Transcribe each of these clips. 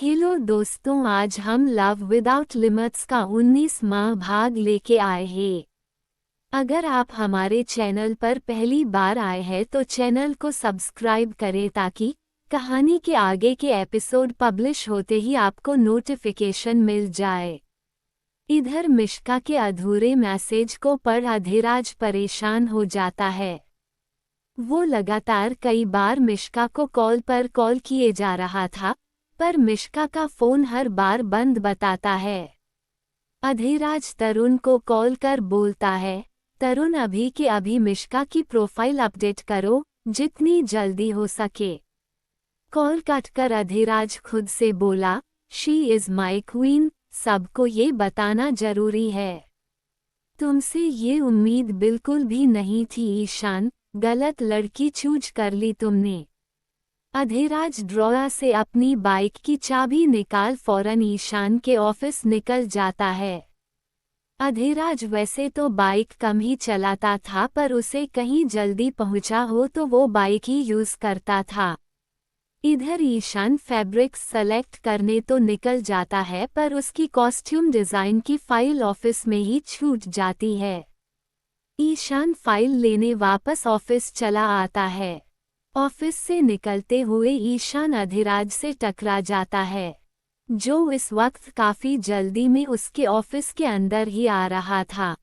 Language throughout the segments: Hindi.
हेलो दोस्तों, आज हम लव विदाउट लिमिट्स का 19वां भाग लेके आए हैं। अगर आप हमारे चैनल पर पहली बार आए हैं तो चैनल को सब्सक्राइब करें ताकि कहानी के आगे के एपिसोड पब्लिश होते ही आपको नोटिफिकेशन मिल जाए। इधर मिश्का के अधूरे मैसेज को पढ़ अधिराज परेशान हो जाता है। वो लगातार कई बार मिश्का को कॉल पर कॉल किए जा रहा था, पर मिश्का का फोन हर बार बंद बताता है। अधिराज तरुण को कॉल कर बोलता है, तरुण अभी के अभी मिश्का की प्रोफाइल अपडेट करो, जितनी जल्दी हो सके। कॉल कट कर अधिराज खुद से बोला, शी इज माई क्वीन, सबको ये बताना जरूरी है। तुमसे ये उम्मीद बिल्कुल भी नहीं थी ईशान, गलत लड़की चूज कर ली तुमने। अधिराज ड्रॉयर से अपनी बाइक की चाबी निकाल फौरन ईशान के ऑफिस निकल जाता है। अधिराज वैसे तो बाइक कम ही चलाता था, पर उसे कहीं जल्दी पहुंचा हो तो वो बाइक ही यूज करता था। इधर ईशान फैब्रिक्स सेलेक्ट करने तो निकल जाता है, पर उसकी कॉस्ट्यूम डिजाइन की फाइल ऑफिस में ही छूट जाती है। ईशान फाइल लेने वापस ऑफिस चला आता है। ऑफिस से निकलते हुए ईशान अधिराज से टकरा जाता है, जो इस वक्त काफी जल्दी में उसके ऑफिस के अंदर ही आ रहा था।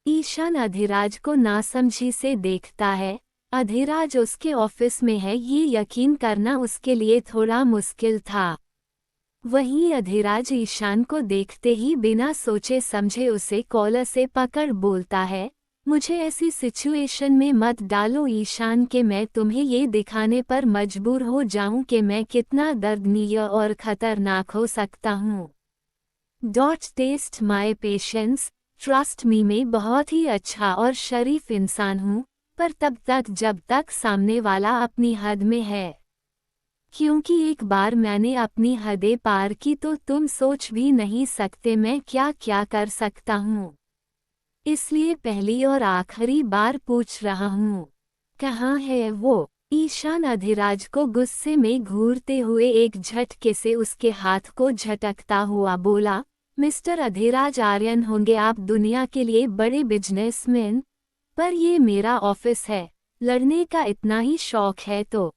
ईशान अधिराज को नासमझी से देखता है। अधिराज उसके ऑफिस में है, ये यकीन करना उसके लिए थोड़ा मुश्किल था। वहीं अधिराज ईशान को देखते ही बिना सोचे समझे उसे कॉलर से पकड़ बोलता है, मुझे ऐसी सिचुएशन में मत डालो ईशान के मैं तुम्हें ये दिखाने पर मजबूर हो जाऊं कि मैं कितना दर्दनीय और खतरनाक हो सकता हूँ। Test my patience, trust me, मैं बहुत ही अच्छा और शरीफ इंसान हूँ, पर तब तक जब तक सामने वाला अपनी हद में है। क्योंकि एक बार मैंने अपनी हदें पार की तो तुम सोच भी नहीं सकते मैं क्या क्या कर सकता हूँ। इसलिए पहली और आखिरी बार पूछ रहा हूँ, कहाँ है वो? ईशान अधिराज को गुस्से में घूरते हुए एक झटके से उसके हाथ को झटकता हुआ बोला, मिस्टर अधिराज आर्यन होंगे आप दुनिया के लिए बड़े बिजनेसमैन, पर ये मेरा ऑफिस है, लड़ने का इतना ही शौक है तो।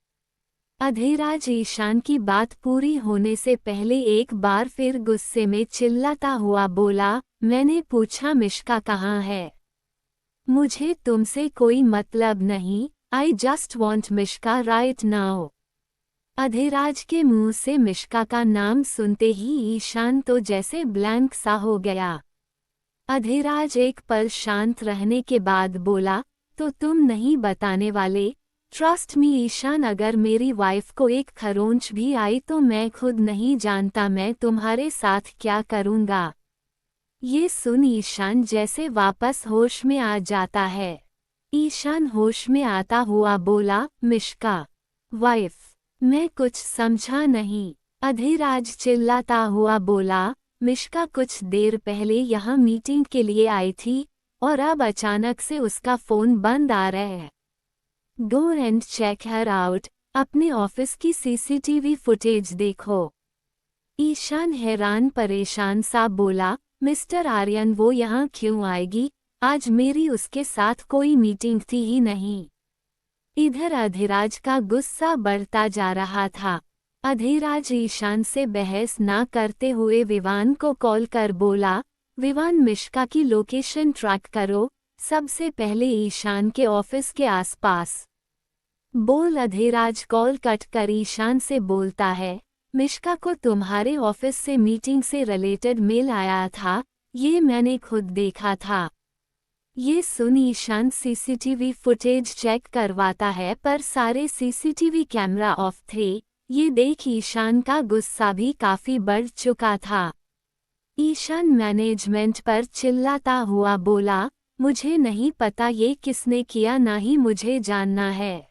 अधिराज ईशान की बात पूरी होने से पहले एक बार फिर गुस्से में चिल्लाता हुआ बोला, मैंने पूछा मिश्का कहाँ है? मुझे तुमसे कोई मतलब नहीं, I just want Mishka right now. Adhiraj के मुंह से मिश्का का नाम सुनते ही ईशान तो जैसे ब्लैंक सा हो गया। अधिराज एक पल शांत रहने के बाद बोला, तो तुम नहीं बताने वाले? ट्रस्ट मी ईशान, अगर मेरी वाइफ को एक खरोंच भी आई तो मैं खुद नहीं जानता मैं तुम्हारे साथ क्या करूँगा। ये सुन ईशान जैसे वापस होश में आ जाता है। ईशान होश में आता हुआ बोला, मिश्का वाइफ? मैं कुछ समझा नहीं। अधिराज चिल्लाता हुआ बोला, मिश्का कुछ देर पहले यहाँ मीटिंग के लिए आई थी और अब अचानक से उसका फोन बंद आ रहा है। Go and check her out, अपने ऑफिस की सीसीटीवी फुटेज देखो। ईशान हैरान परेशान सा बोला, मिस्टर आर्यन वो यहाँ क्यों आएगी? आज मेरी उसके साथ कोई मीटिंग थी ही नहीं। इधर अधिराज का गुस्सा बढ़ता जा रहा था। अधिराज ईशान से बहस ना करते हुए विवान को कॉल कर बोला, विवान मिश्का की लोकेशन ट्रैक करो, सबसे पहले ईशान के ऑफिस के आसपास। बोल। अधिराज कॉल कट कर ईशान से बोलता है, मिश्का को तुम्हारे ऑफिस से मीटिंग से रिलेटेड मेल आया था, ये मैंने खुद देखा था। ये सुन ईशान सीसीटीवी फुटेज चेक करवाता है, पर सारे सीसीटीवी कैमरा ऑफ थे। ये देख ईशान का गुस्सा भी काफी बढ़ चुका था। ईशान मैनेजमेंट पर चिल्लाता हुआ बोला, मुझे नहीं पता ये किसने किया, ना ही मुझे जानना है।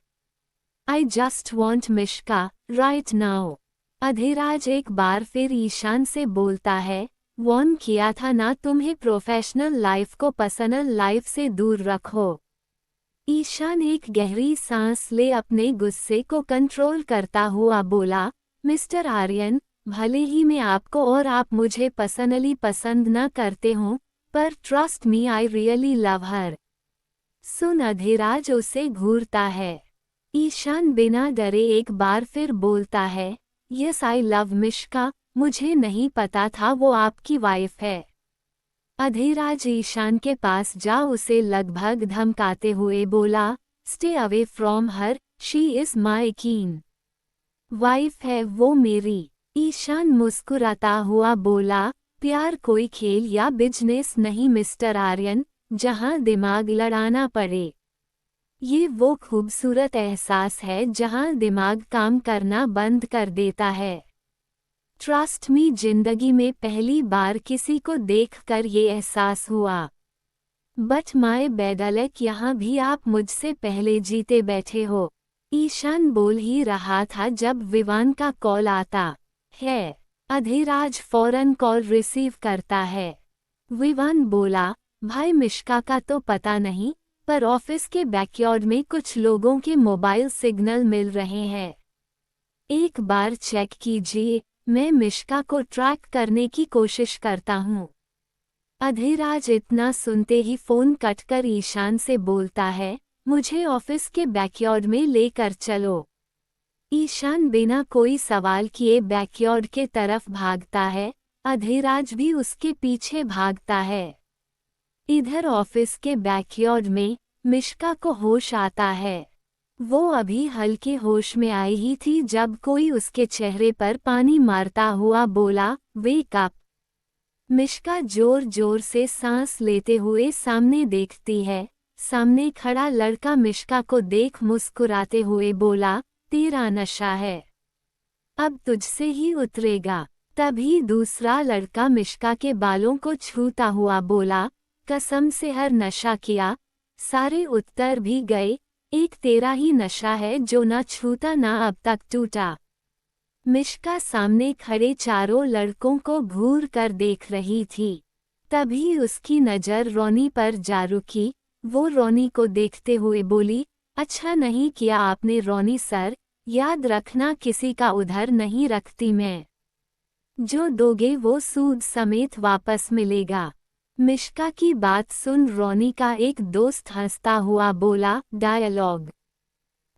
I just want Mishka right now. Adhiraj एक बार फिर ईशान से बोलता है, वॉर्न किया था ना तुम्हें, प्रोफेशनल लाइफ को पर्सनल लाइफ से दूर रखो। ईशान एक गहरी सांस ले अपने गुस्से को कंट्रोल करता हुआ बोला, मिस्टर आर्यन, भले ही मैं आपको और आप मुझे पर्सनली पसंद न करते हों, पर trust me I really love her. सुन अधिराज उसे घूरता है। ईशान बिना डरे एक बार फिर बोलता है, यस आई लव मिश्का, मुझे नहीं पता था वो आपकी वाइफ है। अधिराज ईशान के पास जा उसे लगभग धमकाते हुए बोला, stay away from her, she is my कीन वाइफ है वो मेरी। ईशान मुस्कुराता हुआ बोला, प्यार कोई खेल या बिजनेस नहीं मिस्टर आर्यन, जहां दिमाग लड़ाना पड़े। ये वो खूबसूरत एहसास है जहां दिमाग काम करना बंद कर देता है। ट्रस्ट मी, जिंदगी में पहली बार किसी को देखकर ये एहसास हुआ। बट माय बेडलक, यहाँ भी आप मुझसे पहले जीते बैठे हो। ईशान बोल ही रहा था जब विवान का कॉल आता है। अधिराज फौरन कॉल रिसीव करता है। विवान बोला, भाई मिश्का का तो पता नहीं, पर ऑफिस के बैकयार्ड में कुछ लोगों के मोबाइल सिग्नल मिल रहे हैं। एक बार चेक कीजिए, मैं मिश्का को ट्रैक करने की कोशिश करता हूँ। अधिराज इतना सुनते ही फोन कटकर ईशान से बोलता है, मुझे ऑफिस के बैकयार्ड में लेकर चलो। ईशान बिना कोई सवाल किए बैकयार्ड के तरफ भागता है। अधिराज भी उसके पीछे भागता है। इधर ऑफिस के बैकयार्ड में मिश्का को होश आता है। वो अभी हल्के होश में आई ही थी जब कोई उसके चेहरे पर पानी मारता हुआ बोला, वेक अप। मिश्का जोर जोर से सांस लेते हुए सामने देखती है। सामने खड़ा लड़का मिश्का को देख मुस्कुराते हुए बोला, तेरा नशा है, अब तुझसे ही उतरेगा। तभी दूसरा लड़का मिश्का के बालों को छूता हुआ बोला, कसम से हर नशा किया, सारे उत्तर भी गए, एक तेरा ही नशा है जो न छूता न अब तक टूटा। मिश्का सामने खड़े चारों लड़कों को घूर कर देख रही थी। तभी उसकी नज़र रोनी पर जा रुकी। वो रोनी को देखते हुए बोली, अच्छा नहीं किया आपने रोनी सर, याद रखना किसी का उधर नहीं रखती मैं। जो दोगे वो सूद समेत वापस मिलेगा। मिश्का की बात सुन रोनी का एक दोस्त हंसता हुआ बोला, डायलॉग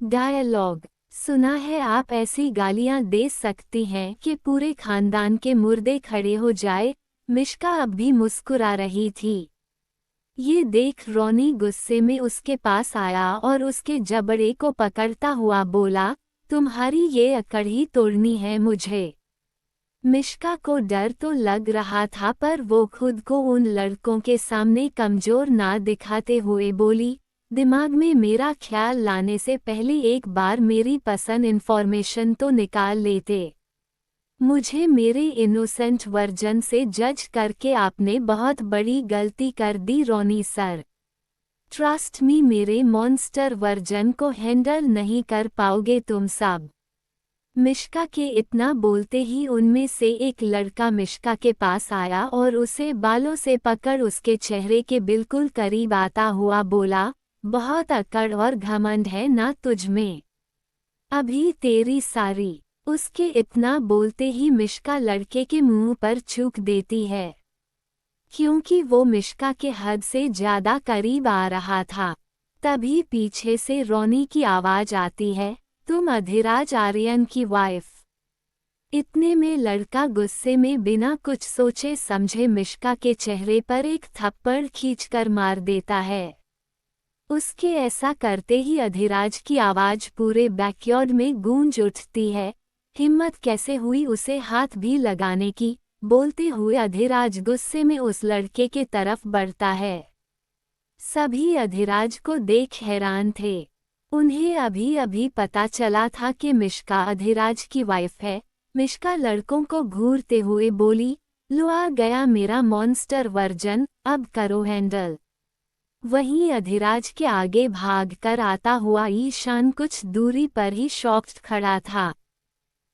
डायलॉग सुना है आप ऐसी गालियां दे सकती हैं कि पूरे खानदान के मुर्दे खड़े हो जाए। मिश्का अब भी मुस्कुरा रही थी। ये देख रोनी गुस्से में उसके पास आया और उसके जबड़े को पकड़ता हुआ बोला, तुम्हारी ये अकड़ ही तोड़नी है मुझे। मिश्का को डर तो लग रहा था पर वो खुद को उन लड़कों के सामने कमजोर ना दिखाते हुए बोली, दिमाग में मेरा ख्याल लाने से पहले एक बार मेरी पसंद इन्फॉर्मेशन तो निकाल लेते। मुझे मेरे इनोसेंट वर्जन से जज करके आपने बहुत बड़ी गलती कर दी रोनी सर। ट्रस्ट मी, मेरे मॉन्स्टर वर्जन को हैंडल नहीं कर पाओगे तुम सब। मिश्का के इतना बोलते ही उनमें से एक लड़का मिश्का के पास आया और उसे बालों से पकड़ उसके चेहरे के बिल्कुल करीब आता हुआ बोला, बहुत अकड़ और घमंड है ना तुझ में, अभी तेरी सारी। उसके इतना बोलते ही मिश्का लड़के के मुंह पर छूक देती है, क्योंकि वो मिश्का के हद से ज्यादा करीब आ रहा था। तभी पीछे से रोनी की आवाज आती है, तुम अधिराज आर्यन की वाइफ। इतने में लड़का गुस्से में बिना कुछ सोचे समझे मिश्का के चेहरे पर एक थप्पड़ खींचकर मार देता है। उसके ऐसा करते ही अधिराज की आवाज पूरे बैकयार्ड में गूंज उठती है। हिम्मत कैसे हुई उसे हाथ भी लगाने की, बोलते हुए अधिराज गुस्से में उस लड़के के तरफ बढ़ता है। सभी अधिराज को देख हैरान थे। उन्हें अभी अभी पता चला था कि मिश्का अधिराज की वाइफ है। मिश्का लड़कों को घूरते हुए बोली, लो आ गया मेरा मॉन्स्टर वर्जन, अब करो हैंडल। वहीं अधिराज के आगे भागकर आता हुआ ईशान कुछ दूरी पर ही शॉक्ड खड़ा था।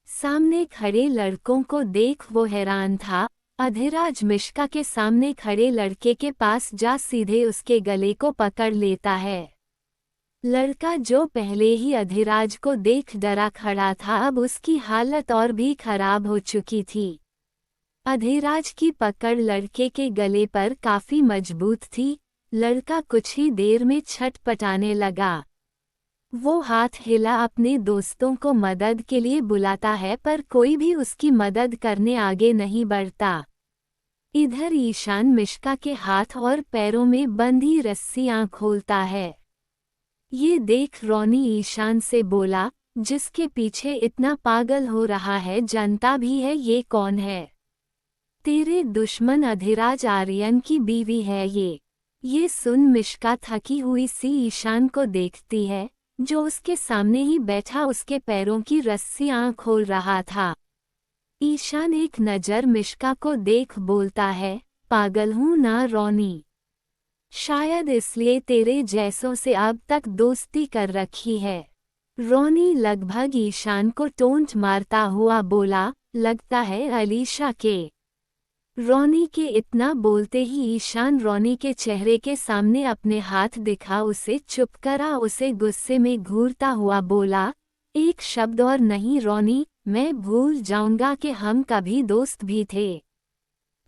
सामने खड़े लड़कों को देख वो हैरान था। अधिराज मिश्का के सामने खड़े लड़के के पास जा सीधे उसके गले को पकड़ लेता है। लड़का जो पहले ही अधिराज को देख डरा खड़ा था, अब उसकी हालत और भी खराब हो चुकी थी। अधिराज की पकड़ लड़के के गले पर काफी मजबूत थी। लड़का कुछ ही देर में छटपटाने लगा। वो हाथ हिला अपने दोस्तों को मदद के लिए बुलाता है, पर कोई भी उसकी मदद करने आगे नहीं बढ़ता। इधर ईशान मिश्का के हाथ और पैरों में बंधी रस्सियां खोलता है। ये देख रोनी ईशान से बोला, जिसके पीछे इतना पागल हो रहा है, जानता भी है ये कौन है? तेरे दुश्मन अधिराज आर्यन की बीवी है ये सुन मिश्का थकी हुई सी ईशान को देखती है, जो उसके सामने ही बैठा उसके पैरों की रस्सियां खोल रहा था। ईशान एक नज़र मिश्का को देख बोलता है, पागल हूं ना रोनी? शायद इसलिए तेरे जैसों से अब तक दोस्ती कर रखी है। रोनी लगभग ईशान को टोंट मारता हुआ बोला, लगता है अलीशा के। रोनी के इतना बोलते ही ईशान रोनी के चेहरे के सामने अपने हाथ दिखा उसे चुप करा। उसे गुस्से में घूरता हुआ बोला, एक शब्द और नहीं रोनी, मैं भूल जाऊंगा कि हम कभी दोस्त भी थे।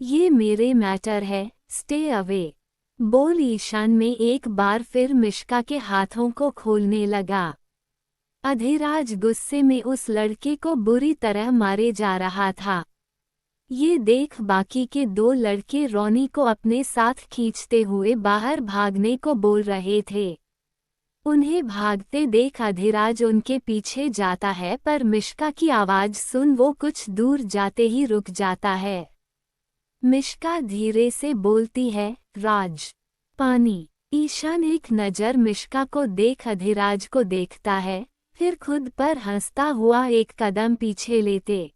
ये मेरे मैटर है, स्टे अवे। बोल ईशान में एक बार फिर मिश्का के हाथों को खोलने लगा। अधिराज गुस्से में उस लड़के को बुरी तरह मारे जा रहा था। ये देख बाकी के दो लड़के रोनी को अपने साथ खींचते हुए बाहर भागने को बोल रहे थे। उन्हें भागते देख अधिराज उनके पीछे जाता है, पर मिश्का की आवाज सुन वो कुछ दूर जाते ही रुक जाता है। मिश्का धीरे से बोलती है, राज, पानी। ईशान एक नज़र मिश्का को देख अधिराज को देखता है, फिर खुद पर हंसता हुआ एक कदम पीछे लेते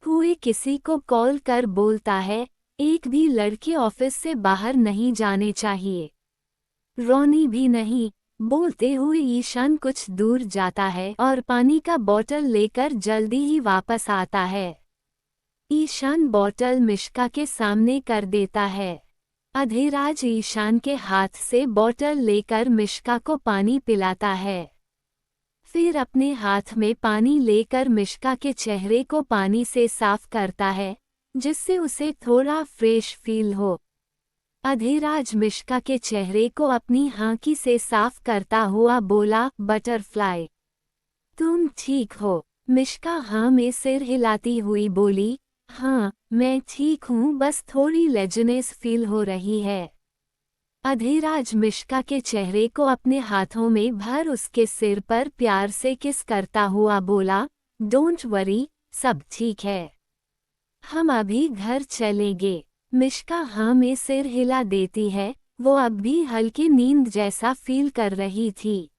हुए किसी को कॉल कर बोलता है, एक भी लड़के ऑफिस से बाहर नहीं जाने चाहिए, रोनी भी नहीं। बोलते हुए ईशान कुछ दूर जाता है और पानी का बोतल लेकर जल्दी ही वापस आता है। ईशान बोतल मिश्का के सामने कर देता है। अधिराज ईशान के हाथ से बोतल लेकर मिश्का को पानी पिलाता है। फिर अपने हाथ में पानी लेकर मिश्का के चेहरे को पानी से साफ करता है, जिससे उसे थोड़ा फ्रेश फील हो। अधिराज मिश्का के चेहरे को अपनी हांकी से साफ करता हुआ बोला, बटरफ्लाई, तुम ठीक हो? मिश्का हाँ में सिर हिलाती हुई बोली, हाँ मैं ठीक हूँ, बस थोड़ी लेजनेस फील हो रही है। अधिराज मिश्का के चेहरे को अपने हाथों में भर उसके सिर पर प्यार से किस करता हुआ बोला, डोंट वरी, सब ठीक है, हम अभी घर चलेंगे। मिश्का हाँ में सिर हिला देती है, वो अब भी हल्की नींद जैसा फील कर रही थी।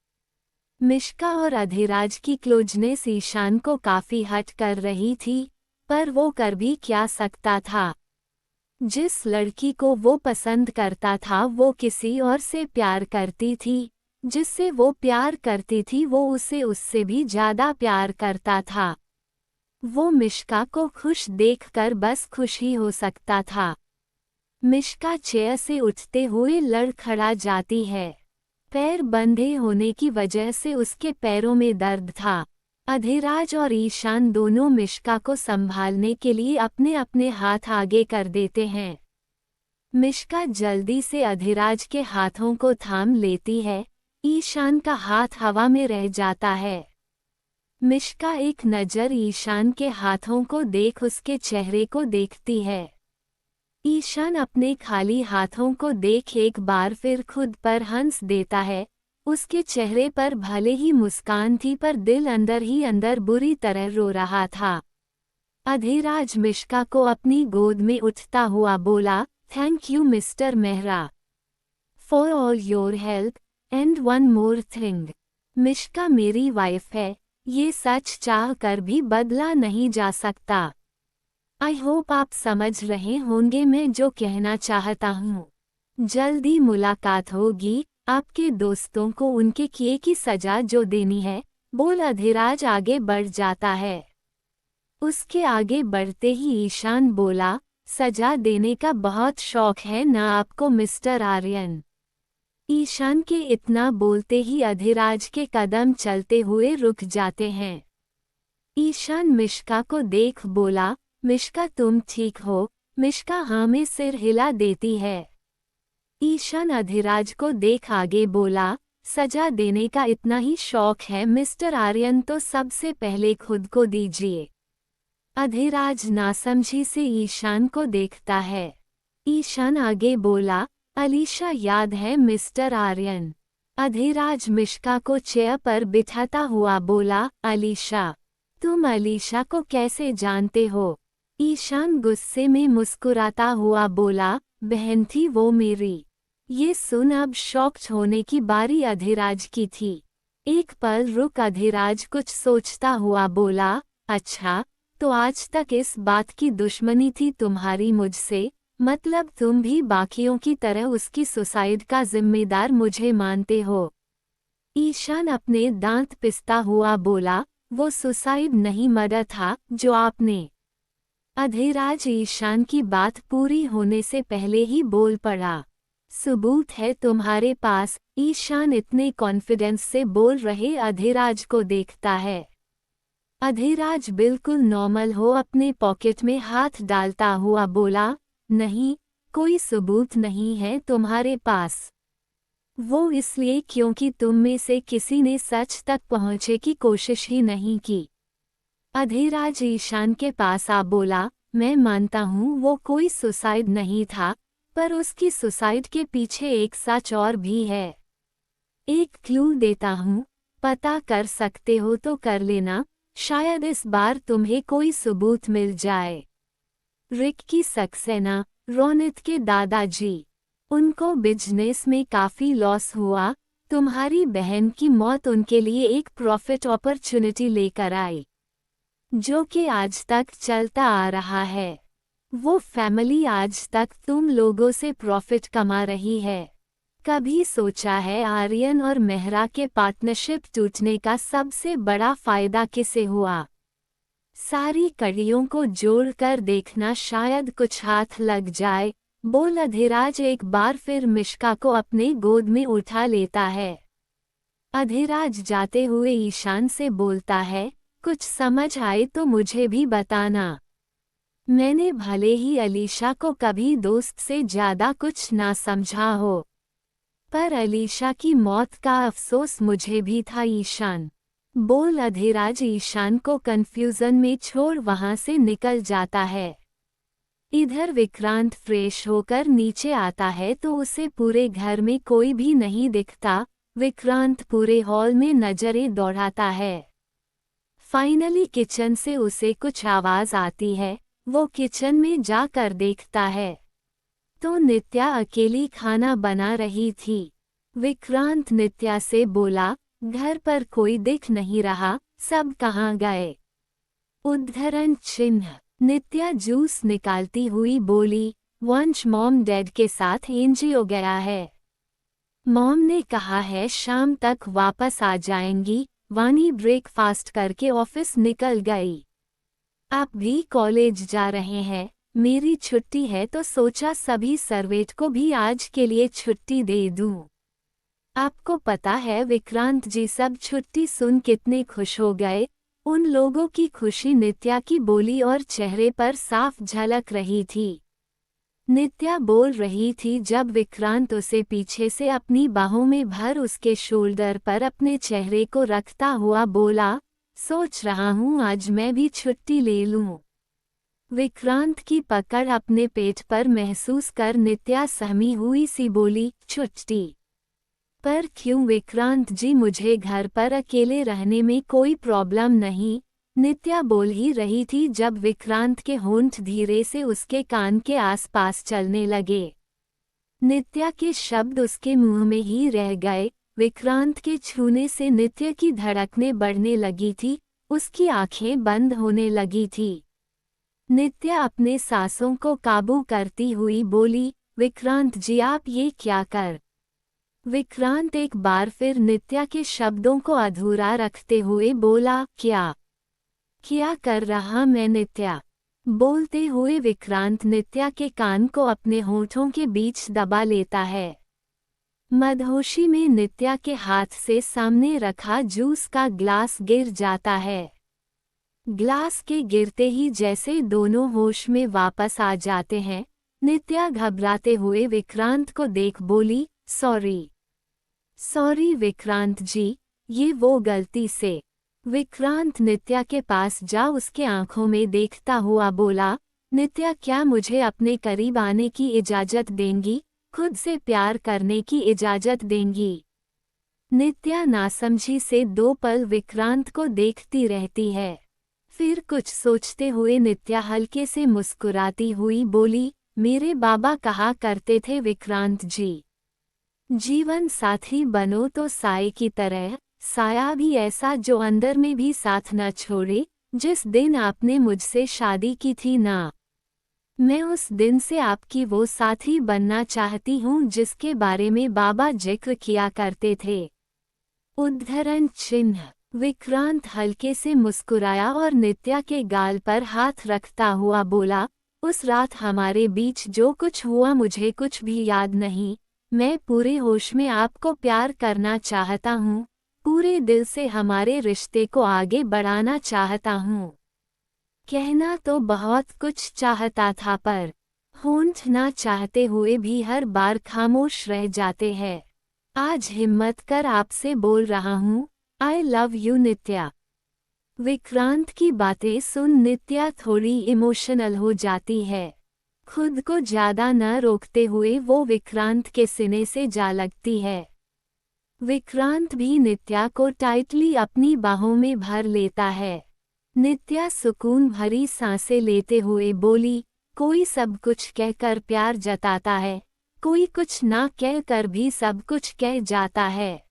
मिश्का और अधिराज की क्लोजनेस ईशान को काफी हट कर रही थी, पर वो कर भी क्या सकता था। जिस लड़की को वो पसंद करता था वो किसी और से प्यार करती थी, जिससे वो प्यार करती थी वो उसे उससे भी ज्यादा प्यार करता था। वो मिश्का को खुश देखकर बस खुश ही हो सकता था। मिश्का चेयर से उठते हुए लड़खड़ा जाती है। पैर बंधे होने की वजह से उसके पैरों में दर्द था। अधिराज और ईशान दोनों मिश्का को संभालने के लिए अपने अपने हाथ आगे कर देते हैं। मिश्का जल्दी से अधिराज के हाथों को थाम लेती है, ईशान का हाथ हवा में रह जाता है। मिश्का एक नज़र ईशान के हाथों को देख उसके चेहरे को देखती है। ईशान अपने खाली हाथों को देख एक बार फिर खुद पर हंस देता है। उसके चेहरे पर भले ही मुस्कान थी, पर दिल अंदर ही अंदर बुरी तरह रो रहा था। अधिराज मिश्का को अपनी गोद में उठता हुआ बोला, thank you mister Mehra, for all your help, and one more thing, Mishka मेरी वाइफ है, ये सच चाह कर भी बदला नहीं जा सकता। आई होप आप समझ रहे होंगे मैं जो कहना चाहता हूँ। जल्दी मुलाकात होगी। आपके दोस्तों को उनके किए की सजा जो देनी है, बोल अधिराज आगे बढ़ जाता है। उसके आगे बढ़ते ही ईशान बोला, सजा देने का बहुत शौक है ना आपको मिस्टर आर्यन? ईशान के इतना बोलते ही अधिराज के कदम चलते हुए रुक जाते हैं। ईशान मिश्का को देख बोला, मिश्का तुम ठीक हो? मिश्का हाँ में सिर हिला देती है। ईशान अधिराज को देख आगे बोला, सजा देने का इतना ही शौक है मिस्टर आर्यन तो सबसे पहले खुद को दीजिए। अधिराज नासमझी से ईशान को देखता है। ईशान आगे बोला, अलीशा याद है मिस्टर आर्यन? अधिराज मिश्का को चेयर पर बिठाता हुआ बोला, अलीशा? तुम अलीशा को कैसे जानते हो? ईशान गुस्से में मुस्कुराता हुआ बोला, बहन थी वो मेरी। ये सुन अब शॉक्ड होने की बारी अधिराज की थी। एक पल रुक अधिराज कुछ सोचता हुआ बोला, अच्छा तो आज तक इस बात की दुश्मनी थी तुम्हारी मुझसे, मतलब तुम भी बाकियों की तरह उसकी सुसाइड का जिम्मेदार मुझे मानते हो? ईशान अपने दांत पिसता हुआ बोला, वो सुसाइड नहीं मर्डर था जो आपने। अधिराज ईशान की बात पूरी होने से पहले ही बोल पड़ा, सबूत है तुम्हारे पास? ईशान इतने कॉन्फिडेंस से बोल रहे अधिराज को देखता है। अधिराज बिल्कुल नॉर्मल हो अपने पॉकेट में हाथ डालता हुआ बोला, नहीं, कोई सबूत नहीं है तुम्हारे पास। वो इसलिए क्योंकि तुम में से किसी ने सच तक पहुंचे की कोशिश ही नहीं की। अधिराज ईशान के पास आ बोला, मैं मानता हूँ वो कोई सुसाइड नहीं था, पर उसकी सुसाइड के पीछे एक सच और भी है। एक क्लू देता हूँ, पता कर सकते हो तो कर लेना, शायद इस बार तुम्हें कोई सबूत मिल जाए। रिक्की सक्सेना, रोनित के दादाजी, उनको बिजनेस में काफी लॉस हुआ। तुम्हारी बहन की मौत उनके लिए एक प्रॉफिट अपॉर्चुनिटी लेकर आई, जो कि आज तक चलता आ रहा है। वो फैमिली आज तक तुम लोगों से प्रॉफिट कमा रही है। कभी सोचा है आर्यन और मेहरा के पार्टनरशिप टूटने का सबसे बड़ा फायदा किसे हुआ? सारी कड़ियों को जोड़कर देखना, शायद कुछ हाथ लग जाए। बोल अधिराज एक बार फिर मिश्का को अपने गोद में उठा लेता है। अधिराज जाते हुए ईशान से बोलता है, कुछ समझ आए तो मुझे भी बताना। मैंने भले ही अलीशा को कभी दोस्त से ज्यादा कुछ ना समझा हो, पर अलीशा की मौत का अफसोस मुझे भी था ईशान। बोल अधिराज ईशान को कंफ्यूजन में छोड़ वहां से निकल जाता है। इधर विक्रांत फ्रेश होकर नीचे आता है तो उसे पूरे घर में कोई भी नहीं दिखता। विक्रांत पूरे हॉल में नजरें दौड़ाता है। फाइनली किचन से उसे कुछ आवाज आती है। वो किचन में जाकर देखता है तो नित्या अकेली खाना बना रही थी। विक्रांत नित्या से बोला, घर पर कोई दिख नहीं रहा, सब कहाँ गए? उद्धरण चिन्ह। नित्या जूस निकालती हुई बोली, वंश मॉम डैड के साथ एनजीओ गया है। मॉम ने कहा है शाम तक वापस आ जाएंगी। वानी ब्रेकफास्ट करके ऑफिस निकल गई। आप भी कॉलेज जा रहे हैं? मेरी छुट्टी है तो सोचा सभी सर्वेंट को भी आज के लिए छुट्टी दे दूं। आपको पता है विक्रांत जी सब छुट्टी सुन कितने खुश हो गए। उन लोगों की खुशी नित्या की बोली और चेहरे पर साफ झलक रही थी। नित्या बोल रही थी जब विक्रांत उसे पीछे से अपनी बाहों में भर उसके शोल्डर पर अपने चेहरे को रखता हुआ बोला, सोच रहा हूँ आज मैं भी छुट्टी ले लूं। विक्रांत की पकड़ अपने पेट पर महसूस कर नित्या सहमी हुई सी बोली, छुट्टी? पर क्यों विक्रांत जी, मुझे घर पर अकेले रहने में कोई प्रॉब्लम नहीं। नित्या बोल ही रही थी जब विक्रांत के होंठ धीरे से उसके कान के आसपास चलने लगे। नित्या के शब्द उसके मुंह में ही रह गए। विक्रांत के छूने से नित्या की धड़कनें बढ़ने लगी थी, उसकी आंखें बंद होने लगी थी। नित्या अपने सांसों को काबू करती हुई बोली, विक्रांत जी आप ये क्या कर? विक्रांत एक बार फिर नित्या के शब्दों को अधूरा रखते हुए बोला, क्या कर रहा मैं नित्या? बोलते हुए विक्रांत नित्या के कान को अपने होठों के बीच दबा लेता है। मदहोशी में नित्या के हाथ से सामने रखा जूस का ग्लास गिर जाता है। ग्लास के गिरते ही जैसे दोनों होश में वापस आ जाते हैं, नित्या घबराते हुए विक्रांत को देख बोली, सॉरी। सॉरी विक्रांत जी, ये वो गलती से। विक्रांत नित्या के पास जा उसके आंखों में देखता हुआ बोला, नित्या क्या मुझे अपने करीब आने की इजाजत देंगी, खुद से प्यार करने की इजाजत देंगी। नित्या नासमझी से 2 पल विक्रांत को देखती रहती है। फिर कुछ सोचते हुए नित्या हल्के से मुस्कुराती हुई बोली, मेरे बाबा कहा करते थे विक्रांत जी, जीवन साथी बनो तो साए की तरह, साया भी ऐसा जो अंदर में भी साथ न छोड़े। जिस दिन आपने मुझसे शादी की थी ना, मैं उस दिन से आपकी वो साथी बनना चाहती हूँ जिसके बारे में बाबा जिक्र किया करते थे। उद्धरण चिन्ह। विक्रांत हल्के से मुस्कुराया और नित्या के गाल पर हाथ रखता हुआ बोला, उस रात हमारे बीच जो कुछ हुआ मुझे कुछ भी याद नहीं। मैं पूरे होश में आपको प्यार करना चाहता हूँ, पूरे दिल से हमारे रिश्ते को आगे बढ़ाना चाहता हूँ। कहना तो बहुत कुछ चाहता था पर होंठ ना चाहते हुए भी हर बार खामोश रह जाते हैं। आज हिम्मत कर आपसे बोल रहा हूँ, आई लव यू नित्या। विक्रांत की बातें सुन नित्या थोड़ी इमोशनल हो जाती है। खुद को ज्यादा न रोकते हुए वो विक्रांत के सीने से जा लगती है। विक्रांत भी नित्या को टाइटली अपनी बाहों में भर लेता है। नित्या सुकून भरी सांसें लेते हुए बोली, कोई सब कुछ कहकर प्यार जताता है, कोई कुछ ना कहकर भी सब कुछ कह जाता है।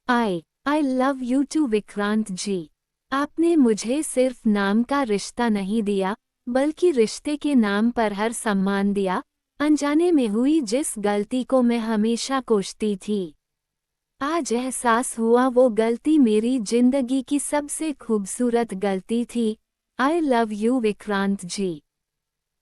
I love you too Vikrant ji. आपने मुझे सिर्फ नाम का रिश्ता नहीं दिया, बल्कि रिश्ते के नाम पर हर सम्मान दिया। अनजाने में हुई जिस गलती को मैं हमेशा कोसती थी, आज एहसास हुआ वो गलती मेरी जिंदगी की सबसे खूबसूरत गलती थी। आई लव यू विक्रांत जी।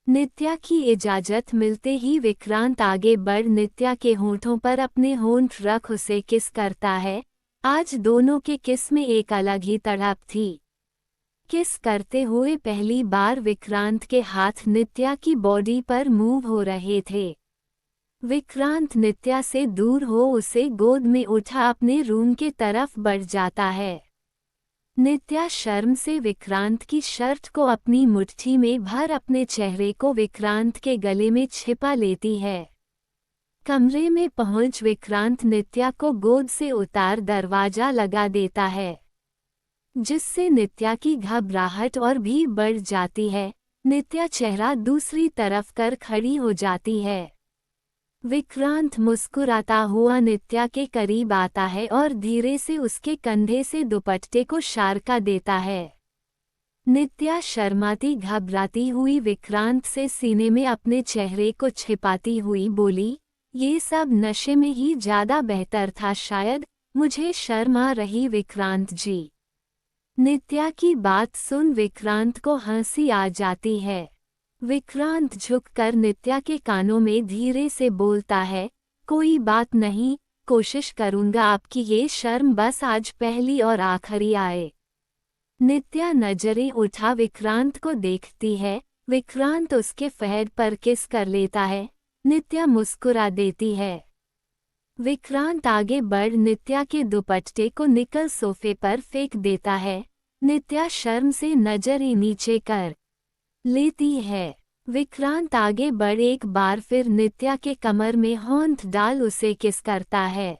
नित्या की इजाजत मिलते ही विक्रांत आगे बढ़ नित्या के होंठों पर अपने होंठ रख उसे किस करता है। आज दोनों के किस में एक अलग ही तड़प थी। किस करते हुए पहली बार विक्रांत के हाथ नित्या की बॉडी पर मूव हो रहे थे। विक्रांत नित्या से दूर हो उसे गोद में उठा अपने रूम के तरफ बढ़ जाता है। नित्या शर्म से विक्रांत की शर्ट को अपनी मुट्ठी में भर अपने चेहरे को विक्रांत के गले में छिपा लेती है। कमरे में पहुंच विक्रांत नित्या को गोद से उतार दरवाजा लगा देता है, जिससे नित्या की घबराहट और भी बढ़ जाती है। नित्या चेहरा दूसरी तरफ कर खड़ी हो जाती है। विक्रांत मुस्कुराता हुआ नित्या के करीब आता है और धीरे से उसके कंधे से दुपट्टे को शारका देता है। नित्या शर्माती घबराती हुई विक्रांत से सीने में अपने चेहरे को छिपाती हुई बोली, ये सब नशे में ही ज्यादा बेहतर था शायद, मुझे शर्म आ रही विक्रांत जी। नित्या की बात सुन विक्रांत को हंसी आ जाती है। विक्रांत झुककर नित्या के कानों में धीरे से बोलता है, कोई बात नहीं, कोशिश करूंगा आपकी ये शर्म बस आज पहली और आखिरी आए। नित्या नजरें उठा विक्रांत को देखती है। विक्रांत उसके फहद पर किस कर लेता है। नित्या मुस्कुरा देती है। विक्रांत आगे बढ़ नित्या के दुपट्टे को निकल सोफे पर फेंक देता है। नित्या शर्म से नजरें नीचे कर लेती है। विक्रांत आगे बढ़ एक बार फिर नित्या के कमर में होंठ डाल उसे किस करता है।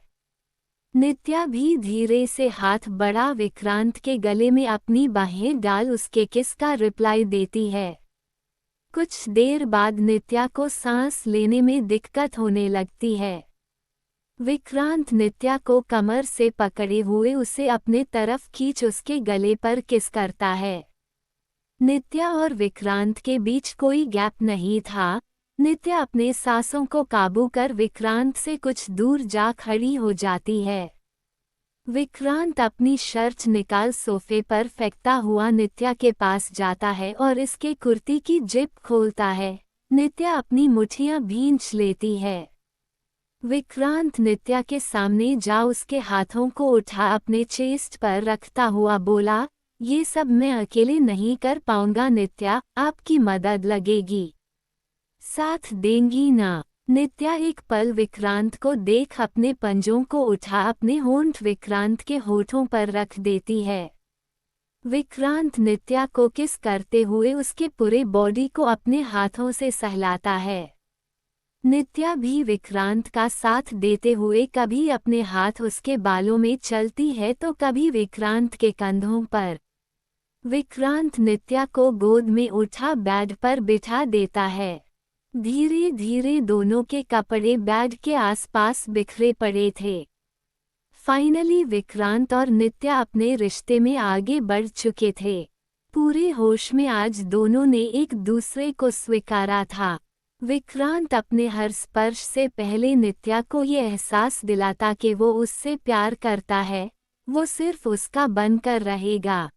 नित्या भी धीरे से हाथ बढ़ा विक्रांत के गले में अपनी बाहें डाल उसके किस का रिप्लाई देती है। कुछ देर बाद नित्या को सांस लेने में दिक्कत होने लगती है। विक्रांत नित्या को कमर से पकड़े हुए उसे अपने तरफ खींच उसके गले पर किस करता है। नित्या और विक्रांत के बीच कोई गैप नहीं था। नित्या अपने सांसों को काबू कर विक्रांत से कुछ दूर जा खड़ी हो जाती है। विक्रांत अपनी शर्ट निकाल सोफे पर फेंकता हुआ नित्या के पास जाता है और इसके कुर्ती की जिप खोलता है। नित्या अपनी मुट्ठियां भींच लेती है। विक्रांत नित्या के सामने जा उसके हाथों को उठा अपने चेस्ट पर रखता हुआ बोला, ये सब मैं अकेले नहीं कर पाऊंगा नित्या, आपकी मदद लगेगी। साथ देंगी ना? नित्या एक पल विक्रांत को देख अपने पंजों को उठा अपने होंठ विक्रांत के होठों पर रख देती है। विक्रांत नित्या को किस करते हुए उसके पूरे बॉडी को अपने हाथों से सहलाता है। नित्या भी विक्रांत का साथ देते हुए कभी अपने हाथ उसके बालों में चलती है तो कभी विक्रांत के कंधों पर। विक्रांत नित्या को गोद में उठा बेड पर बिठा देता है। धीरे धीरे दोनों के कपड़े बेड के आसपास बिखरे पड़े थे। फाइनली विक्रांत और नित्या अपने रिश्ते में आगे बढ़ चुके थे। पूरे होश में आज दोनों ने एक दूसरे को स्वीकारा था। विक्रांत अपने हर स्पर्श से पहले नित्या को ये एहसास दिलाता कि वो उससे प्यार करता है, वो सिर्फ उसका बनकर रहेगा।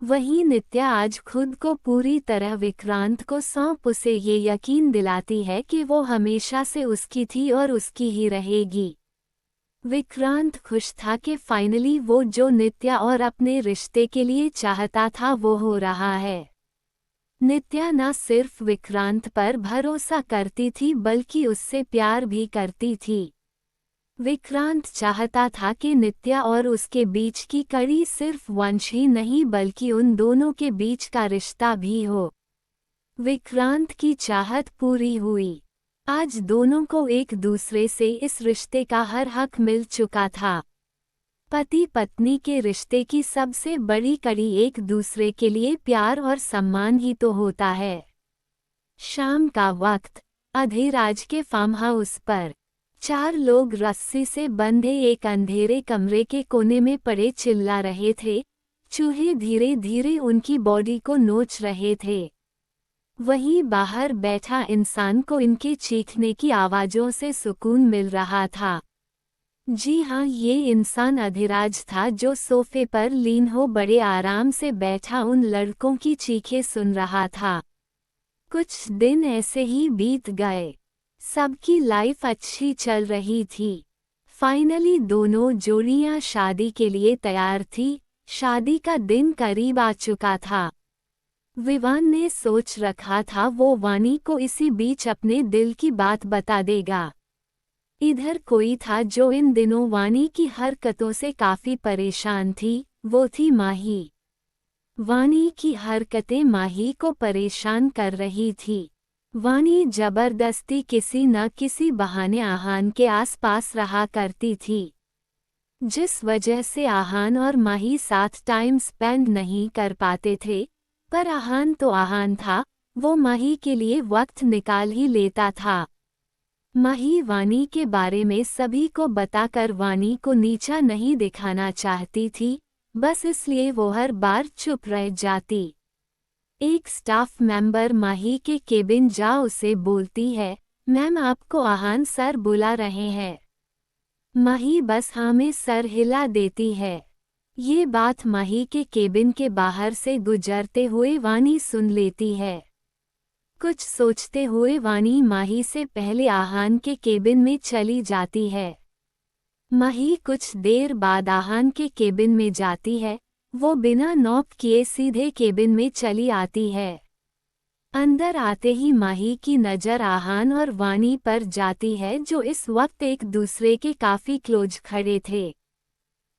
वहीं नित्या आज खुद को पूरी तरह विक्रांत को सौंप उसे ये यकीन दिलाती है कि वो हमेशा से उसकी थी और उसकी ही रहेगी। विक्रांत खुश था कि फाइनली वो जो नित्या और अपने रिश्ते के लिए चाहता था वो हो रहा है। नित्या न सिर्फ विक्रांत पर भरोसा करती थी बल्कि उससे प्यार भी करती थी। विक्रांत चाहता था कि नित्या और उसके बीच की कड़ी सिर्फ वंश ही नहीं बल्कि उन दोनों के बीच का रिश्ता भी हो। विक्रांत की चाहत पूरी हुई। आज दोनों को एक दूसरे से इस रिश्ते का हर हक मिल चुका था। पति पत्नी के रिश्ते की सबसे बड़ी कड़ी एक दूसरे के लिए प्यार और सम्मान ही तो होता है। शाम का वक्त, अधिराज के फार्म हाउस पर 4 लोग रस्सी से बंधे एक अंधेरे कमरे के कोने में पड़े चिल्ला रहे थे। चूहे धीरे धीरे उनकी बॉडी को नोच रहे थे। वहीं बाहर बैठा इंसान को इनके चीखने की आवाज़ों से सुकून मिल रहा था। जी हाँ, ये इंसान अधिराज था जो सोफे पर लीन हो बड़े आराम से बैठा उन लड़कों की चीखें सुन रहा था। कुछ दिन ऐसे ही बीत गए। सबकी लाइफ अच्छी चल रही थी। फाइनली दोनों जोड़ियां शादी के लिए तैयार थी। शादी का दिन करीब आ चुका था। विवान ने सोच रखा था वो वानी को इसी बीच अपने दिल की बात बता देगा। इधर कोई था जो इन दिनों वानी की हरकतों से काफी परेशान थी, वो थी माही। वानी की हरकतें माही को परेशान कर रही थी। वानी जबरदस्ती किसी न किसी बहाने आहान के आसपास रहा करती थी, जिस वजह से आहान और माही साथ टाइम स्पेंड नहीं कर पाते थे। पर आहान तो आहान था, वो माही के लिए वक्त निकाल ही लेता था। माही वानी के बारे में सभी को बताकर वानी को नीचा नहीं दिखाना चाहती थी, बस इसलिए वो हर बार चुप रह जाती। एक स्टाफ मेंबर माही के केबिन जा उसे बोलती है, मैम आपको आहान सर बुला रहे हैं। माही बस हाँ में सर हिला देती है। ये बात माही के केबिन के बाहर से गुजरते हुए वानी सुन लेती है। कुछ सोचते हुए वानी माही से पहले आहान के केबिन में चली जाती है। माही कुछ देर बाद आहान के केबिन में जाती है। वो बिना नॉक किए सीधे केबिन में चली आती है। अंदर आते ही माही की नज़र आहान और वानी पर जाती है जो इस वक्त एक दूसरे के काफ़ी क्लोज खड़े थे।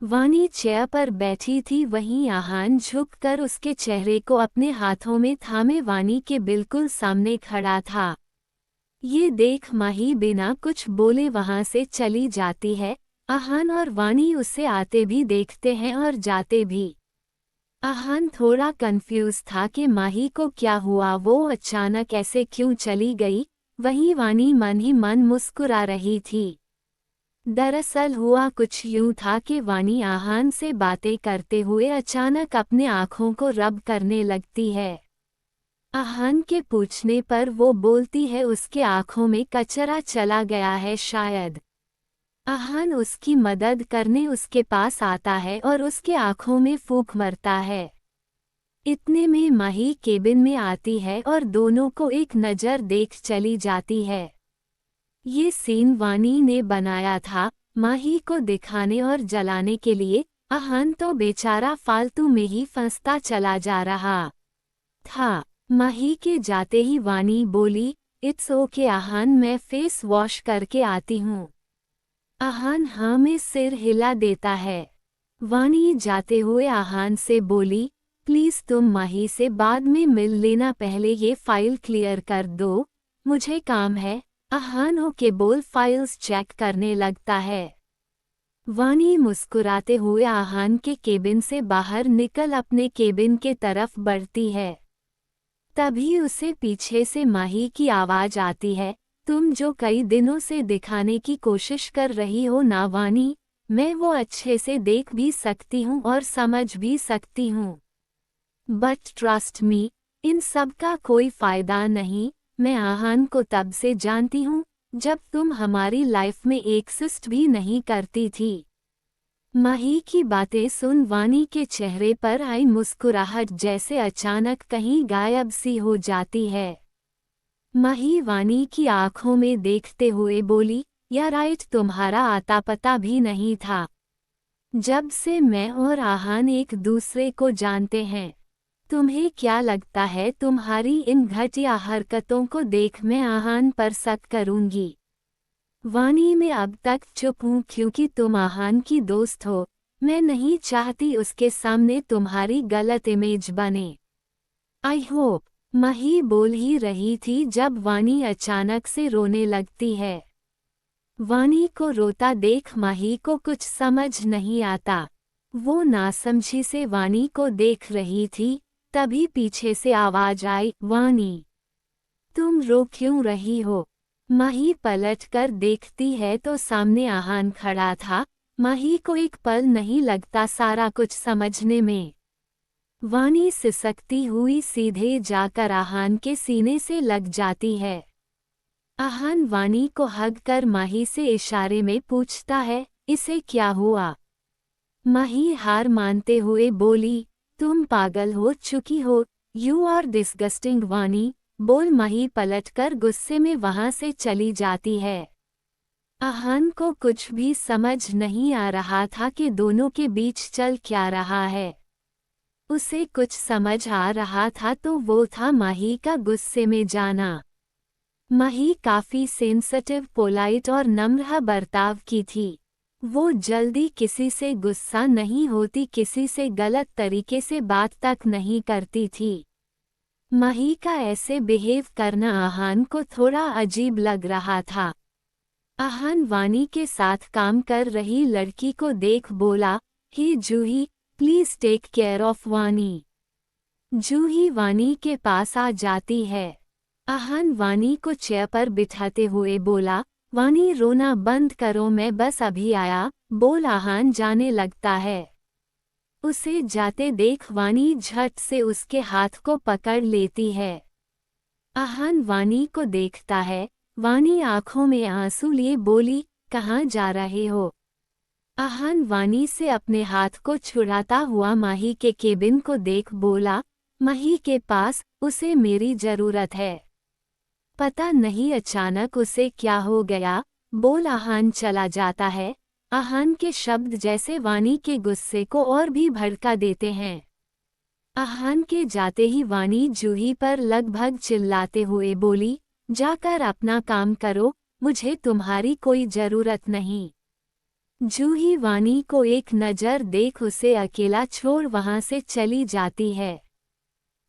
वानी चेयर पर बैठी थी, वहीं आहान झुककर उसके चेहरे को अपने हाथों में थामे वानी के बिल्कुल सामने खड़ा था। ये देख माही बिना कुछ बोले वहां से चली जाती है। आहान और वानी उसे आते भी देखते हैं और जाते भी। आहान थोड़ा कंफ्यूज था कि माही को क्या हुआ, वो अचानक ऐसे क्यों चली गई। वहीं वानी मन ही मन मुस्कुरा रही थी। दरअसल हुआ कुछ यूं था कि वानी आहान से बातें करते हुए अचानक अपने आँखों को रब करने लगती है। आहान के पूछने पर वो बोलती है उसके आँखों में कचरा चला गया है शायद। आहान उसकी मदद करने उसके पास आता है और उसके आँखों में फूंक मरता है। इतने में माही केबिन में आती है और दोनों को एक नज़र देख चली जाती है। ये सीन वानी ने बनाया था माही को दिखाने और जलाने के लिए। आहान तो बेचारा फालतू में ही फंसता चला जा रहा था। माही के जाते ही वानी बोली, इट्स ओके आहान, मैं फेस वॉश करके आती हूँ। आहान हाँ में सिर हिला देता है। वानी जाते हुए आहान से बोली, प्लीज तुम माही से बाद में मिल लेना, पहले ये फाइल क्लियर कर दो, मुझे काम है। आहान ओके बोल फाइल्स चेक करने लगता है। वानी मुस्कुराते हुए आहान के केबिन से बाहर निकल अपने केबिन के तरफ बढ़ती है। तभी उसे पीछे से माही की आवाज आती है, तुम जो कई दिनों से दिखाने की कोशिश कर रही हो ना वानी, मैं वो अच्छे से देख भी सकती हूँ और समझ भी सकती हूँ। बट ट्रस्ट मी, इन सब का कोई फायदा नहीं। मैं आहान को तब से जानती हूँ जब तुम हमारी लाइफ में एक्सिस्ट भी नहीं करती थी। माही की बातें सुन वानी के चेहरे पर आई मुस्कुराहट जैसे अचानक कहीं गायब सी हो जाती है। माही वानी की आंखों में देखते हुए बोली, या राइट, तुम्हारा आता पता भी नहीं था। जब से मैं और आहान एक दूसरे को जानते हैं, तुम्हें क्या लगता है तुम्हारी इन घटिया हरकतों को देख मैं आहान पर शक करूंगी? वानी, मैं अब तक चुप हूँ क्योंकि तुम आहान की दोस्त हो। मैं नहीं चाहती उसके सामने तुम्हारी गलत इमेज बने। I hope. माही बोल ही रही थी जब वानी अचानक से रोने लगती है। वानी को रोता देख माही को कुछ समझ नहीं आता। वो नासमझी से वानी को देख रही थी, तभी पीछे से आवाज आई, वानी तुम रो क्यों रही हो? माही पलट कर देखती है तो सामने आहान खड़ा था। माही को एक पल नहीं लगता सारा कुछ समझने में। वानी सिसकती हुई सीधे जाकर आहान के सीने से लग जाती है। आहान वानी को हग कर माही से इशारे में पूछता है, इसे क्या हुआ? माही हार मानते हुए बोली, तुम पागल हो चुकी हो, यू आर डिस्गस्टिंग वानी। बोल माही पलटकर गुस्से में वहां से चली जाती है। आहान को कुछ भी समझ नहीं आ रहा था कि दोनों के बीच चल क्या रहा है। उसे कुछ समझ आ रहा था तो वो था माही का गुस्से में जाना। माही काफी सेंसिटिव, पोलाइट और नम्र बर्ताव की थी। वो जल्दी किसी से गुस्सा नहीं होती, किसी से गलत तरीके से बात तक नहीं करती थी। माही का ऐसे बिहेव करना आहान को थोड़ा अजीब लग रहा था। आहान वानी के साथ काम कर रही लड़की को देख बोला, हे जूही, प्लीज टेक केयर ऑफ वानी। जूही वानी के पास आ जाती है। आहान वानी को चेयर पर बिठाते हुए बोला, वानी रोना बंद करो, मैं बस अभी आया। बोल आहान जाने लगता है। उसे जाते देख वानी झट से उसके हाथ को पकड़ लेती है। आहान वानी को देखता है। वानी आंखों में आंसू लिए बोली, कहाँ जा रहे हो? आहान वानी से अपने हाथ को छुड़ाता हुआ माही के केबिन को देख बोला, माही के पास, उसे मेरी जरूरत है। पता नहीं अचानक उसे क्या हो गया। बोल आहान चला जाता है। आहान के शब्द जैसे वानी के गुस्से को और भी भड़का देते हैं। आहान के जाते ही वानी जूही पर लगभग चिल्लाते हुए बोली, जाकर अपना काम करो, मुझे तुम्हारी कोई जरूरत नहीं। जूही वानी को एक नज़र देख उसे अकेला छोड़ वहां से चली जाती है।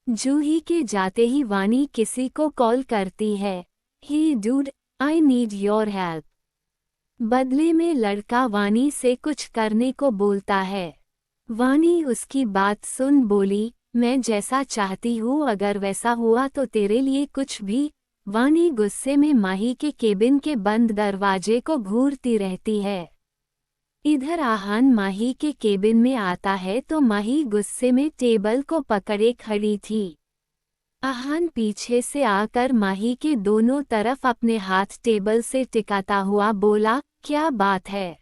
जूही के जाते ही वानी किसी को कॉल करती है, hey dude, I need your help. बदले में लड़का वानी से कुछ करने को बोलता है। वानी उसकी बात सुन बोली, मैं जैसा चाहती हूँ अगर वैसा हुआ तो तेरे लिए कुछ भी। वानी गुस्से में माही के केबिन के बंद दरवाजे को घूरती रहती है। इधर आहान माही के केबिन में आता है तो माही गुस्से में टेबल को पकड़े खड़ी थी। आहान पीछे से आकर माही के दोनों तरफ अपने हाथ टेबल से टिकाता हुआ बोला, क्या बात है?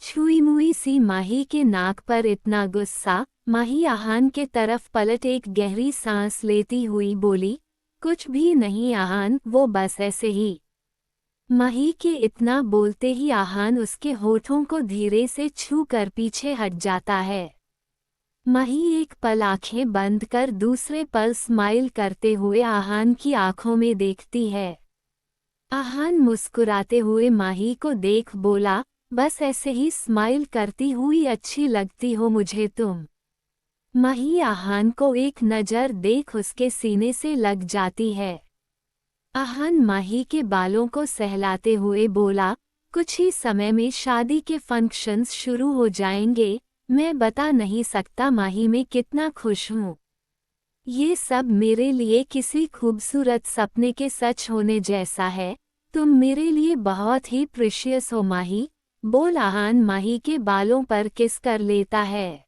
छुई मुई सी माही के नाक पर इतना गुस्सा। माही आहान के तरफ पलट एक गहरी सांस लेती हुई बोली, कुछ भी नहीं आहान, वो बस ऐसे ही। माही के इतना बोलते ही आहान उसके होठों को धीरे से छू कर पीछे हट जाता है। माही एक पल आंखें बंद कर दूसरे पल स्माइल करते हुए आहान की आंखों में देखती है। आहान मुस्कुराते हुए माही को देख बोला, बस ऐसे ही स्माइल करती हुई अच्छी लगती हो मुझे तुम। माही आहान को एक नज़र देख उसके सीने से लग जाती है। आहान माही के बालों को सहलाते हुए बोला, कुछ ही समय में शादी के फंक्शंस शुरू हो जाएंगे, मैं बता नहीं सकता माही मैं कितना खुश हूँ। ये सब मेरे लिए किसी खूबसूरत सपने के सच होने जैसा है। तुम मेरे लिए बहुत ही प्रीशियस हो माही, बोल आहान माही के बालों पर किस कर लेता है।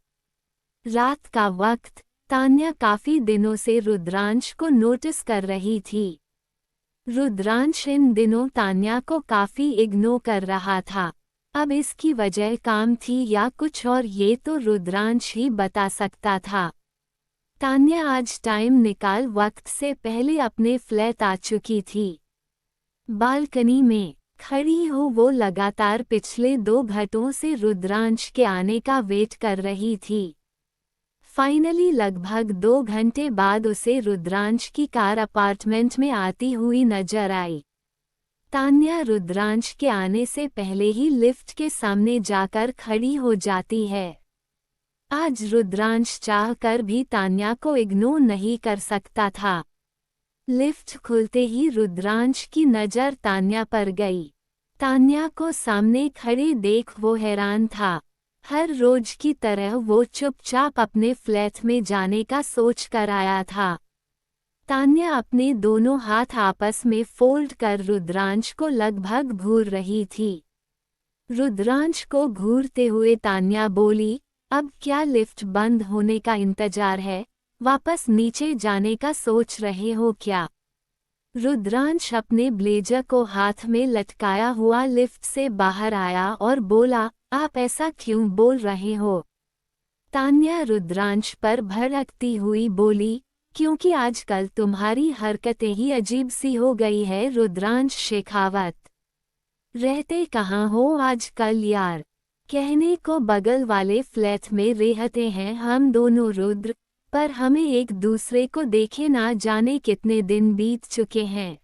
रात का वक्त, तान्या काफी दिनों से रुद्रांश को नोटिस कर रही थी। रुद्रांश इन दिनों तान्या को काफी इग्नोर कर रहा था। अब इसकी वजह काम थी या कुछ और ये तो रुद्रांश ही बता सकता था। तान्या आज टाइम निकाल वक्त से पहले अपने फ्लैट आ चुकी थी। बालकनी में खड़ी हो वो लगातार पिछले 2 घंटों से रुद्रांश के आने का वेट कर रही थी। फाइनली लगभग 2 घंटे बाद उसे रुद्रांश की कार अपार्टमेंट में आती हुई नजर आई। तान्या रुद्रांश के आने से पहले ही लिफ्ट के सामने जाकर खड़ी हो जाती है। आज रुद्रांश चाहकर भी तान्या को इग्नोर नहीं कर सकता था। लिफ्ट खुलते ही रुद्रांश की नज़र तान्या पर गई। तान्या को सामने खड़े देख वो हैरान था। हर रोज की तरह वो चुपचाप अपने फ्लैट में जाने का सोच कर आया था। तान्या अपने दोनों हाथ आपस में फोल्ड कर रुद्रांश को लगभग घूर रही थी। रुद्रांश को घूरते हुए तान्या बोली, अब क्या लिफ्ट बंद होने का इंतजार है, वापस नीचे जाने का सोच रहे हो क्या? रुद्रांश अपने ब्लेजर को हाथ में लटकाया हुआ लिफ्ट से बाहर आया और बोला, आप ऐसा क्यों बोल रहे हो? तान्या रुद्रांश पर भड़कती हुई बोली, क्योंकि आजकल तुम्हारी हरकतें ही अजीब सी हो गई है रुद्रांश शेखावत। रहते कहाँ हो आजकल यार? कहने को बगल वाले फ्लैट में रहते हैं हम दोनों रुद्र, पर हमें एक दूसरे को देखे ना जाने कितने दिन बीत चुके हैं।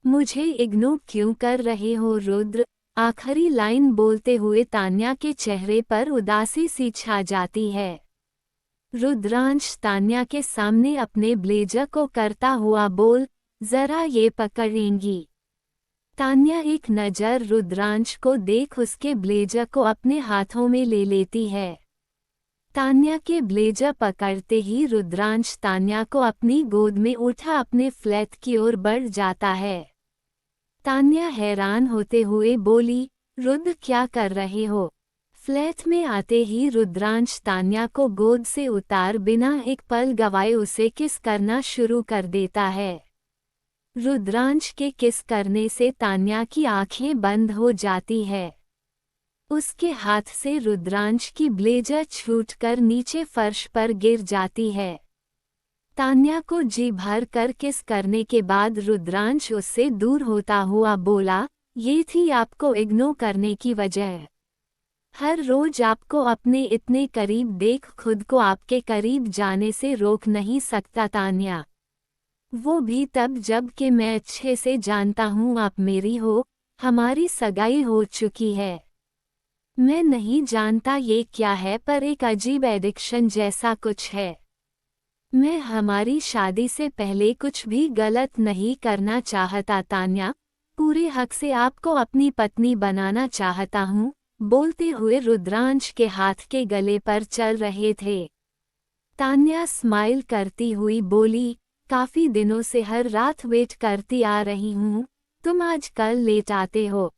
मुझे इग्नोर क्यों कर रहे हो रुद्र? आखिरी लाइन बोलते हुए तान्या के चेहरे पर उदासी सी छा जाती है। रुद्रांश तान्या के सामने अपने ब्लेजर को करता हुआ बोल, जरा ये पकड़ेंगी? तान्या एक नज़र रुद्रांश को देख उसके ब्लेजर को अपने हाथों में ले लेती है। तान्या के ब्लेजर पकड़ते ही रुद्रांश तान्या को अपनी गोद में उठा अपने फ्लैट की ओर बढ़ जाता है। तान्या हैरान होते हुए बोली, रुद्र क्या कर रहे हो? फ्लैट में आते ही रुद्रांश तान्या को गोद से उतार बिना एक पल गवाए उसे किस करना शुरू कर देता है। रुद्रांश के किस करने से तान्या की आंखें बंद हो जाती है। उसके हाथ से रुद्रांश की ब्लेजर छूटकर नीचे फर्श पर गिर जाती है। तान्या को जी भर कर किस करने के बाद रुद्रांश उससे दूर होता हुआ बोला, ये थी आपको इग्नोर करने की वजह। हर रोज आपको अपने इतने करीब देख खुद को आपके करीब जाने से रोक नहीं सकता तान्या। वो भी तब जब कि मैं अच्छे से जानता हूँ आप मेरी हो, हमारी सगाई हो चुकी है। मैं नहीं जानता ये क्या है पर एक अजीब एडिक्शन जैसा कुछ है। मैं हमारी शादी से पहले कुछ भी गलत नहीं करना चाहता तान्या, पूरे हक से आपको अपनी पत्नी बनाना चाहता हूँ, बोलते हुए रुद्रांश के हाथ के गले पर चल रहे थे। तान्या स्माइल करती हुई बोली, काफी दिनों से हर रात वेट करती आ रही हूँ, तुम आज कल लेट आते हो।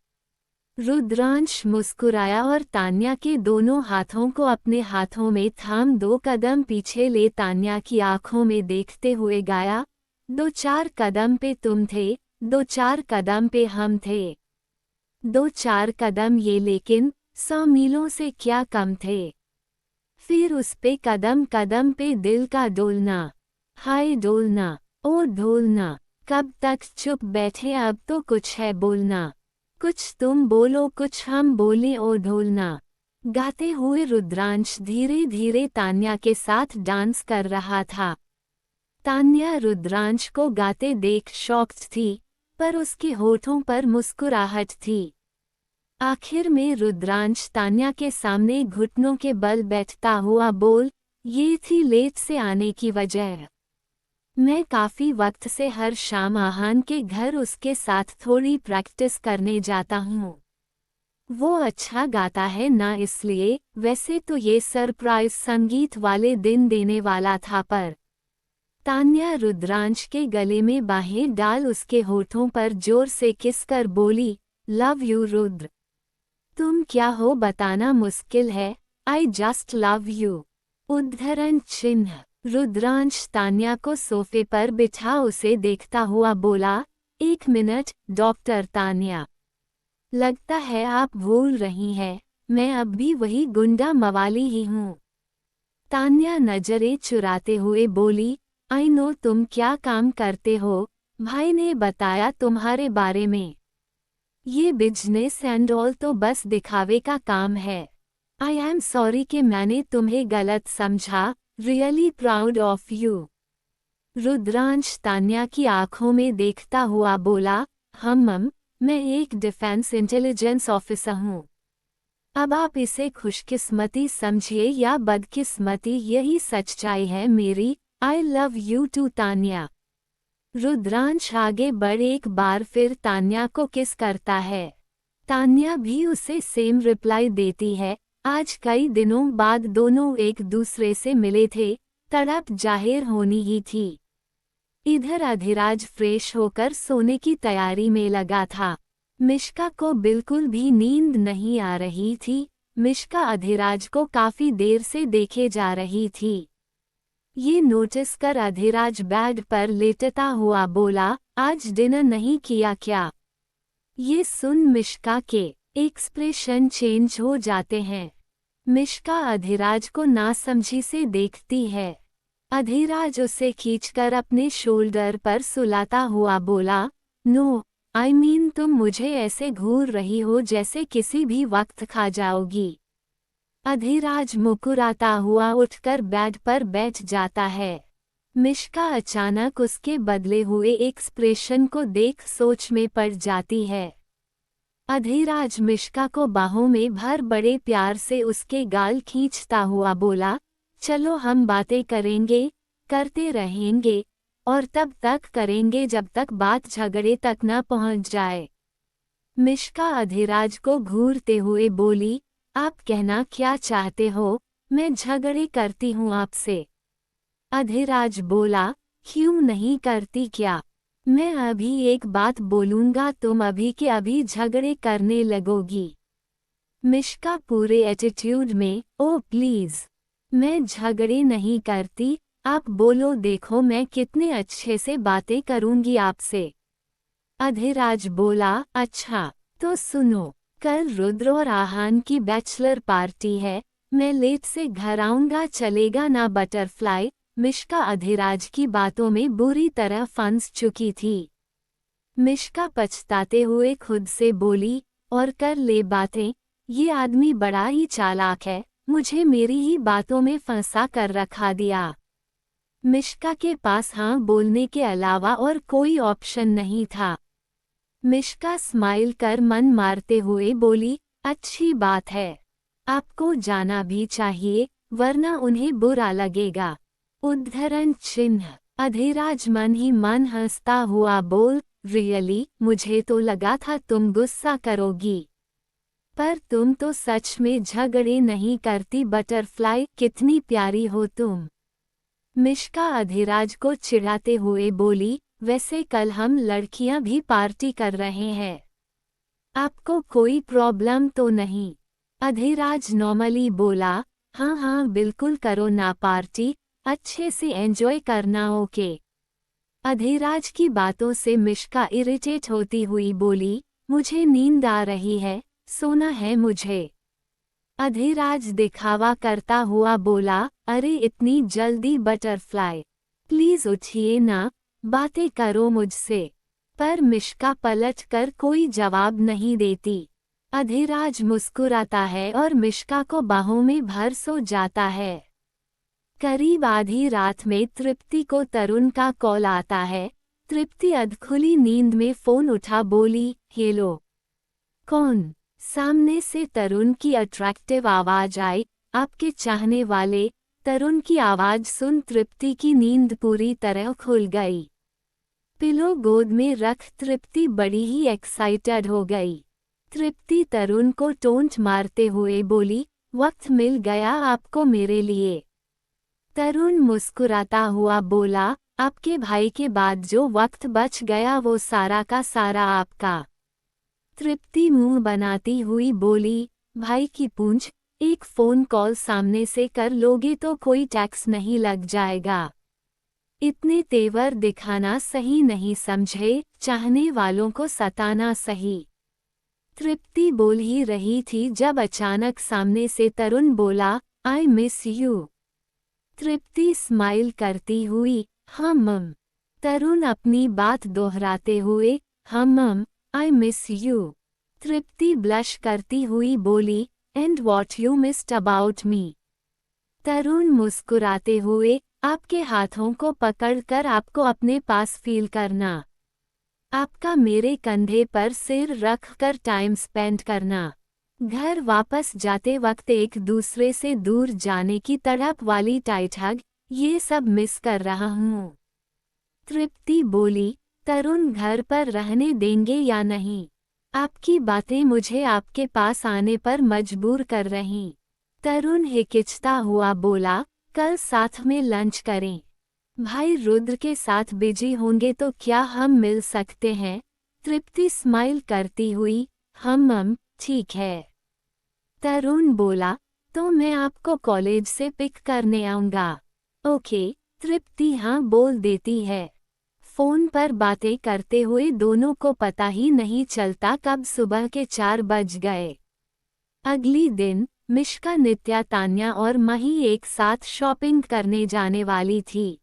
रुद्रांश मुस्कुराया और तान्या के दोनों हाथों को अपने हाथों में थाम 2 कदम पीछे ले तान्या की आंखों में देखते हुए गाया, 2-4 कदम पे तुम थे, 2-4 कदम पे हम थे। 2-4 कदम ये लेकिन 100 मीलों से क्या कम थे। फिर उस पे कदम कदम पे दिल का डोलना, हाय डोलना, ओ ढोलना, कब तक चुप बैठे, अब तो कुछ है बोलना। कुछ तुम बोलो कुछ हम बोलें ओ ढोलना। गाते हुए रुद्रांश धीरे धीरे तान्या के साथ डांस कर रहा था। तान्या रुद्रांश को गाते देख शॉक्ड थी, पर उसके होठों पर मुस्कुराहट थी। आखिर में रुद्रांश तान्या के सामने घुटनों के बल बैठता हुआ बोल, ये थी लेट से आने की वजह। मैं काफी वक्त से हर शाम आहान के घर उसके साथ थोड़ी प्रैक्टिस करने जाता हूँ। वो अच्छा गाता है ना, इसलिए। वैसे तो ये सरप्राइज संगीत वाले दिन देने वाला था, पर तान्या रुद्रांश के गले में बाहें डाल उसके होठों पर जोर से किस कर बोली, लव यू रुद्र। तुम क्या हो बताना मुश्किल है, आई जस्ट लव यू। उद्धरण चिन्ह। रुद्रांश तान्या को सोफे पर बिठा उसे देखता हुआ बोला, एक मिनट डॉक्टर तान्या, लगता है आप भूल रही हैं, मैं अब भी वही गुंडा मवाली ही हूँ। तान्या नजरें चुराते हुए बोली, आई नो तुम क्या काम करते हो, भाई ने बताया तुम्हारे बारे में। ये बिजनेस एंड ऑल तो बस दिखावे का काम है। आई एम सॉरी कि मैंने तुम्हें गलत समझा, really proud of you. Rudransh Tanya की आंखों में देखता हुआ बोला, मैं एक डिफेंस इंटेलिजेंस ऑफिसर हूँ। अब आप इसे खुशकिस्मती समझिए या बदकिस्मती, यही सच्चाई है मेरी। I love you too Tanya. Rudransh आगे बढ़ एक बार फिर तान्या को किस करता है। तान्या भी उसे सेम रिप्लाई देती है। आज कई दिनों बाद दोनों एक दूसरे से मिले थे, तड़प जाहिर होनी ही थी। इधर अधिराज फ्रेश होकर सोने की तैयारी में लगा था। मिश्का को बिल्कुल भी नींद नहीं आ रही थी। मिश्का अधिराज को काफी देर से देखे जा रही थी। ये नोटिस कर अधिराज बेड पर लेटता हुआ बोला, आज डिनर नहीं किया क्या? ये सुन मिश्का के एक्सप्रेशन चेंज हो जाते हैं। मिश्का अधिराज को नासमझी से देखती है। अधिराज उसे खींचकर अपने शोल्डर पर सुलाता हुआ बोला, नो आई मीन तुम मुझे ऐसे घूर रही हो जैसे किसी भी वक्त खा जाओगी। अधिराज मुकुराता हुआ उठकर बेड पर बैठ जाता है। मिश्का अचानक उसके बदले हुए एक्सप्रेशन को देख सोच में पड़ जाती है। अधिराज मिश्का को बाहों में भर बड़े प्यार से उसके गाल खींचता हुआ बोला, चलो हम बातें करेंगे, करते रहेंगे, और तब तक करेंगे जब तक बात झगड़े तक न पहुंच जाए। मिश्का अधिराज को घूरते हुए बोली, आप कहना क्या चाहते हो? मैं झगड़े करती हूँ आपसे। अधिराज बोला, क्यों नहीं करती क्या? मैं अभी एक बात बोलूंगा, तुम अभी के अभी झगड़े करने लगोगी। मिश्का पूरे एटीट्यूड में, ओ प्लीज, मैं झगड़े नहीं करती, आप बोलो, देखो मैं कितने अच्छे से बातें करूंगी आपसे। अधिराज बोला, अच्छा तो सुनो, कल रुद्र और आहान की बैचलर पार्टी है, मैं लेट से घर आऊंगा, चलेगा ना बटरफ्लाई? मिश्का अधिराज की बातों में बुरी तरह फंस चुकी थी। मिश्का पछताते हुए खुद से बोली, और कर ले बातें, ये आदमी बड़ा ही चालाक है, मुझे मेरी ही बातों में फंसा कर रखा दिया। मिश्का के पास हाँ बोलने के अलावा और कोई ऑप्शन नहीं था। मिश्का स्माइल कर मन मारते हुए बोली, अच्छी बात है, आपको जाना भी चाहिए, वरना उन्हें बुरा लगेगा। उद्धरण चिन्ह। अधिराज मन ही मन हंसता हुआ बोल, रियली, मुझे तो लगा था तुम गुस्सा करोगी, पर तुम तो सच में झगड़े नहीं करती बटरफ्लाई, कितनी प्यारी हो तुम। मिश्का अधिराज को चिढ़ाते हुए बोली, वैसे कल हम लड़कियां भी पार्टी कर रहे हैं, आपको कोई प्रॉब्लम तो नहीं? अधिराज नॉर्मली बोला, हाँ हाँ बिल्कुल करो ना पार्टी, अच्छे से एंजॉय करना, ओके। अधिराज की बातों से मिश्का इरिटेट होती हुई बोली, मुझे नींद आ रही है, सोना है मुझे। अधिराज दिखावा करता हुआ बोला, अरे इतनी जल्दी बटरफ्लाई, प्लीज उठिए ना, बातें करो मुझसे। पर मिश्का पलट कर कोई जवाब नहीं देती। अधिराज मुस्कुराता है और मिश्का को बाहों में भर सो जाता है। करीब आधी रात में तृप्ति को तरुण का कॉल आता है। तृप्ति अधखुली नींद में फोन उठा बोली, हेलो। कौन? सामने से तरुण की अट्रैक्टिव आवाज आई। आपके चाहने वाले। तरुण की आवाज सुन तृप्ति की नींद पूरी तरह खुल गई। पिलो गोद में रख तृप्ति बड़ी ही एक्साइटेड हो गई। तृप्ति तरुण को टोंट मारते हुए बोली, वक्त मिल गया आपको मेरे लिए। तरुण मुस्कुराता हुआ बोला, आपके भाई के बाद जो वक्त बच गया वो सारा का सारा आपका। तृप्ति मुंह बनाती हुई बोली, भाई की पूंछ, एक फोन कॉल सामने से कर लोगे तो कोई टैक्स नहीं लग जाएगा। इतने तेवर दिखाना सही नहीं समझे, चाहने वालों को सताना सही। तृप्ति बोल ही रही थी जब अचानक सामने से तरुण बोला, आई मिस यू। तृप्ति स्माइल करती हुई, हाँ मम। तरुण अपनी बात दोहराते हुए, हाँ मम, I miss you. Tripti blush करती हुई बोली, and what you missed about me. Tarun मुस्कुराते हुए, आपके हाथों को पकड़कर आपको अपने पास फील करना। आपका मेरे कंधे पर सिर रख कर टाइम स्पेंड करना। घर वापस जाते वक्त एक दूसरे से दूर जाने की तड़प वाली टाइट हग, ये सब मिस कर रहा हूँ। तृप्ति बोली, तरुण घर पर रहने देंगे या नहीं? आपकी बातें मुझे आपके पास आने पर मजबूर कर रही। तरुण हिचकिचाता हुआ बोला, कल साथ में लंच करें। भाई रुद्र के साथ बिजी होंगे तो क्या हम मिल सकते हैं? तृप्ति स्माइल करती हुई, हम ठीक है। तरुण बोला, तो मैं आपको कॉलेज से पिक करने आऊँगा। ओके। तृप्ति हाँ बोल देती है। फोन पर बातें करते हुए दोनों को पता ही नहीं चलता कब सुबह के 4 बज गए। अगली दिन मिश्का, नित्या, तान्या और मही एक साथ शॉपिंग करने जाने वाली थी।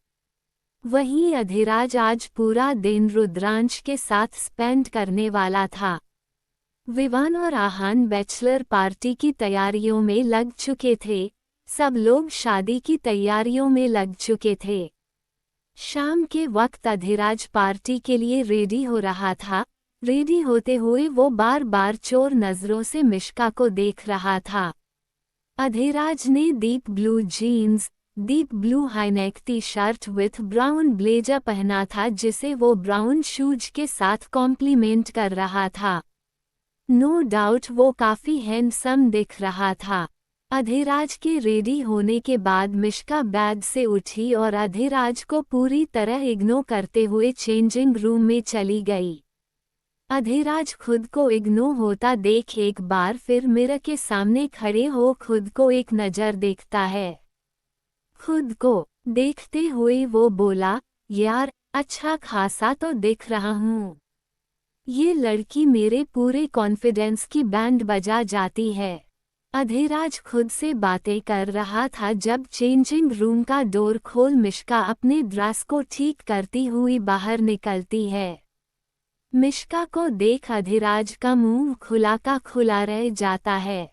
वहीं अधिराज आज पूरा दिन रुद्रांश के साथ स्पेंड करने वाला था। विवान और आहान बैचलर पार्टी की तैयारियों में लग चुके थे। सब लोग शादी की तैयारियों में लग चुके थे। शाम के वक्त अधिराज पार्टी के लिए रेडी हो रहा था। रेडी होते हुए वो बार बार चोर नजरों से मिश्का को देख रहा था। अधिराज ने deep blue jeans, deep blue high neck T-shirt with brown blazer पहना था जिसे वो ब्राउन शूज के साथ कॉम्प्लीमेंट कर रहा था। नो डाउट वो काफी हैंडसम दिख रहा था। अधिराज के रेडी होने के बाद मिश्का बेड से उठी और अधिराज को पूरी तरह इग्नोर करते हुए चेंजिंग रूम में चली गई। अधिराज खुद को इग्नोर होता देख एक बार फिर मिरर के सामने खड़े हो खुद को एक नज़र देखता है। खुद को देखते हुए वो बोला, यार अच्छा खासा तो दिख रहा हूँ। ये लड़की मेरे पूरे कॉन्फिडेंस की बैंड बजा जाती है। अधिराज खुद से बातें कर रहा था जब चेंजिंग रूम का डोर खोल मिश्का अपने ड्रेस को ठीक करती हुई बाहर निकलती है। मिश्का को देख अधिराज का मुंह खुला का खुला रह जाता है।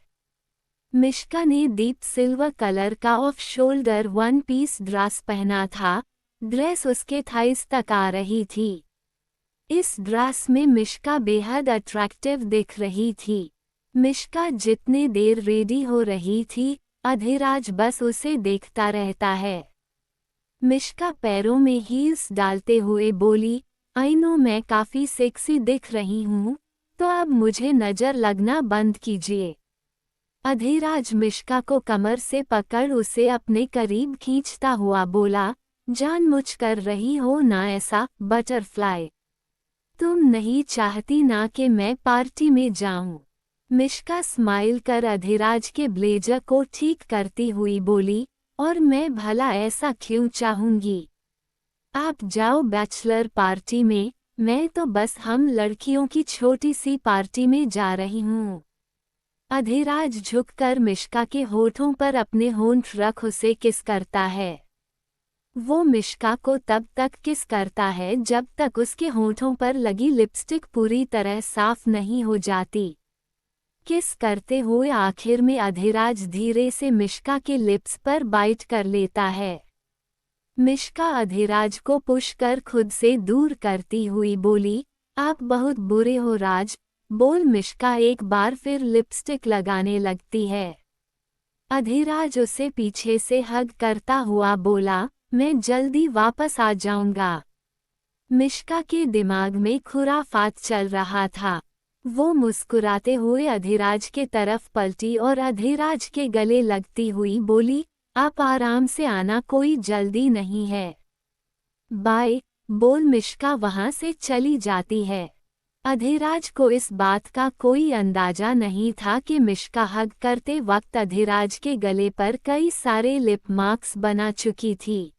मिश्का ने डीप सिल्वर कलर का off shoulder one piece dress पहना था। ड्रेस उसके थाइस तक आ रही थी। इस ड्रेस में मिश्का बेहद अट्रैक्टिव दिख रही थी। मिश्का जितने देर रेडी हो रही थी, अधिराज बस उसे देखता रहता है। मिश्का पैरों में हील्स डालते हुए बोली, आई नो मैं काफी सेक्सी दिख रही हूँ, तो अब मुझे नजर लगना बंद कीजिए। अधिराज मिश्का को कमर से पकड़ उसे अपने करीब खींचता हुआ बोला, जानबूझ कर रही हो ना ऐसा, बटरफ्लाई। तुम नहीं चाहती ना कि मैं पार्टी में जाऊं। मिश्का स्माइल कर अधिराज के ब्लेजर को ठीक करती हुई बोली, और मैं भला ऐसा क्यों चाहूंगी। आप जाओ बैचलर पार्टी में, मैं तो बस हम लड़कियों की छोटी सी पार्टी में जा रही हूँ। अधिराज झुककर मिश्का के होठों पर अपने होंठ रख उसे किस करता है। वो मिश्का को तब तक किस करता है जब तक उसके होंठों पर लगी लिपस्टिक पूरी तरह साफ नहीं हो जाती। किस करते हुए आखिर में अधिराज धीरे से मिश्का के लिप्स पर बाइट कर लेता है। मिश्का अधिराज को पुश कर खुद से दूर करती हुई बोली, आप बहुत बुरे हो राज। बोल मिश्का एक बार फिर लिपस्टिक लगाने लगती है। अधिराज उसे पीछे से हग करता हुआ बोला, मैं जल्दी वापस आ जाऊंगा। मिश्का के दिमाग में खुराफात चल रहा था। वो मुस्कुराते हुए अधिराज के तरफ पलटी और अधिराज के गले लगती हुई बोली, आप आराम से आना, कोई जल्दी नहीं है। बाय। बोल मिश्का वहां से चली जाती है। अधिराज को इस बात का कोई अंदाजा नहीं था कि मिश्का हग करते वक्त अधिराज के गले पर कई सारे लिप मार्क्स बना चुकी थी।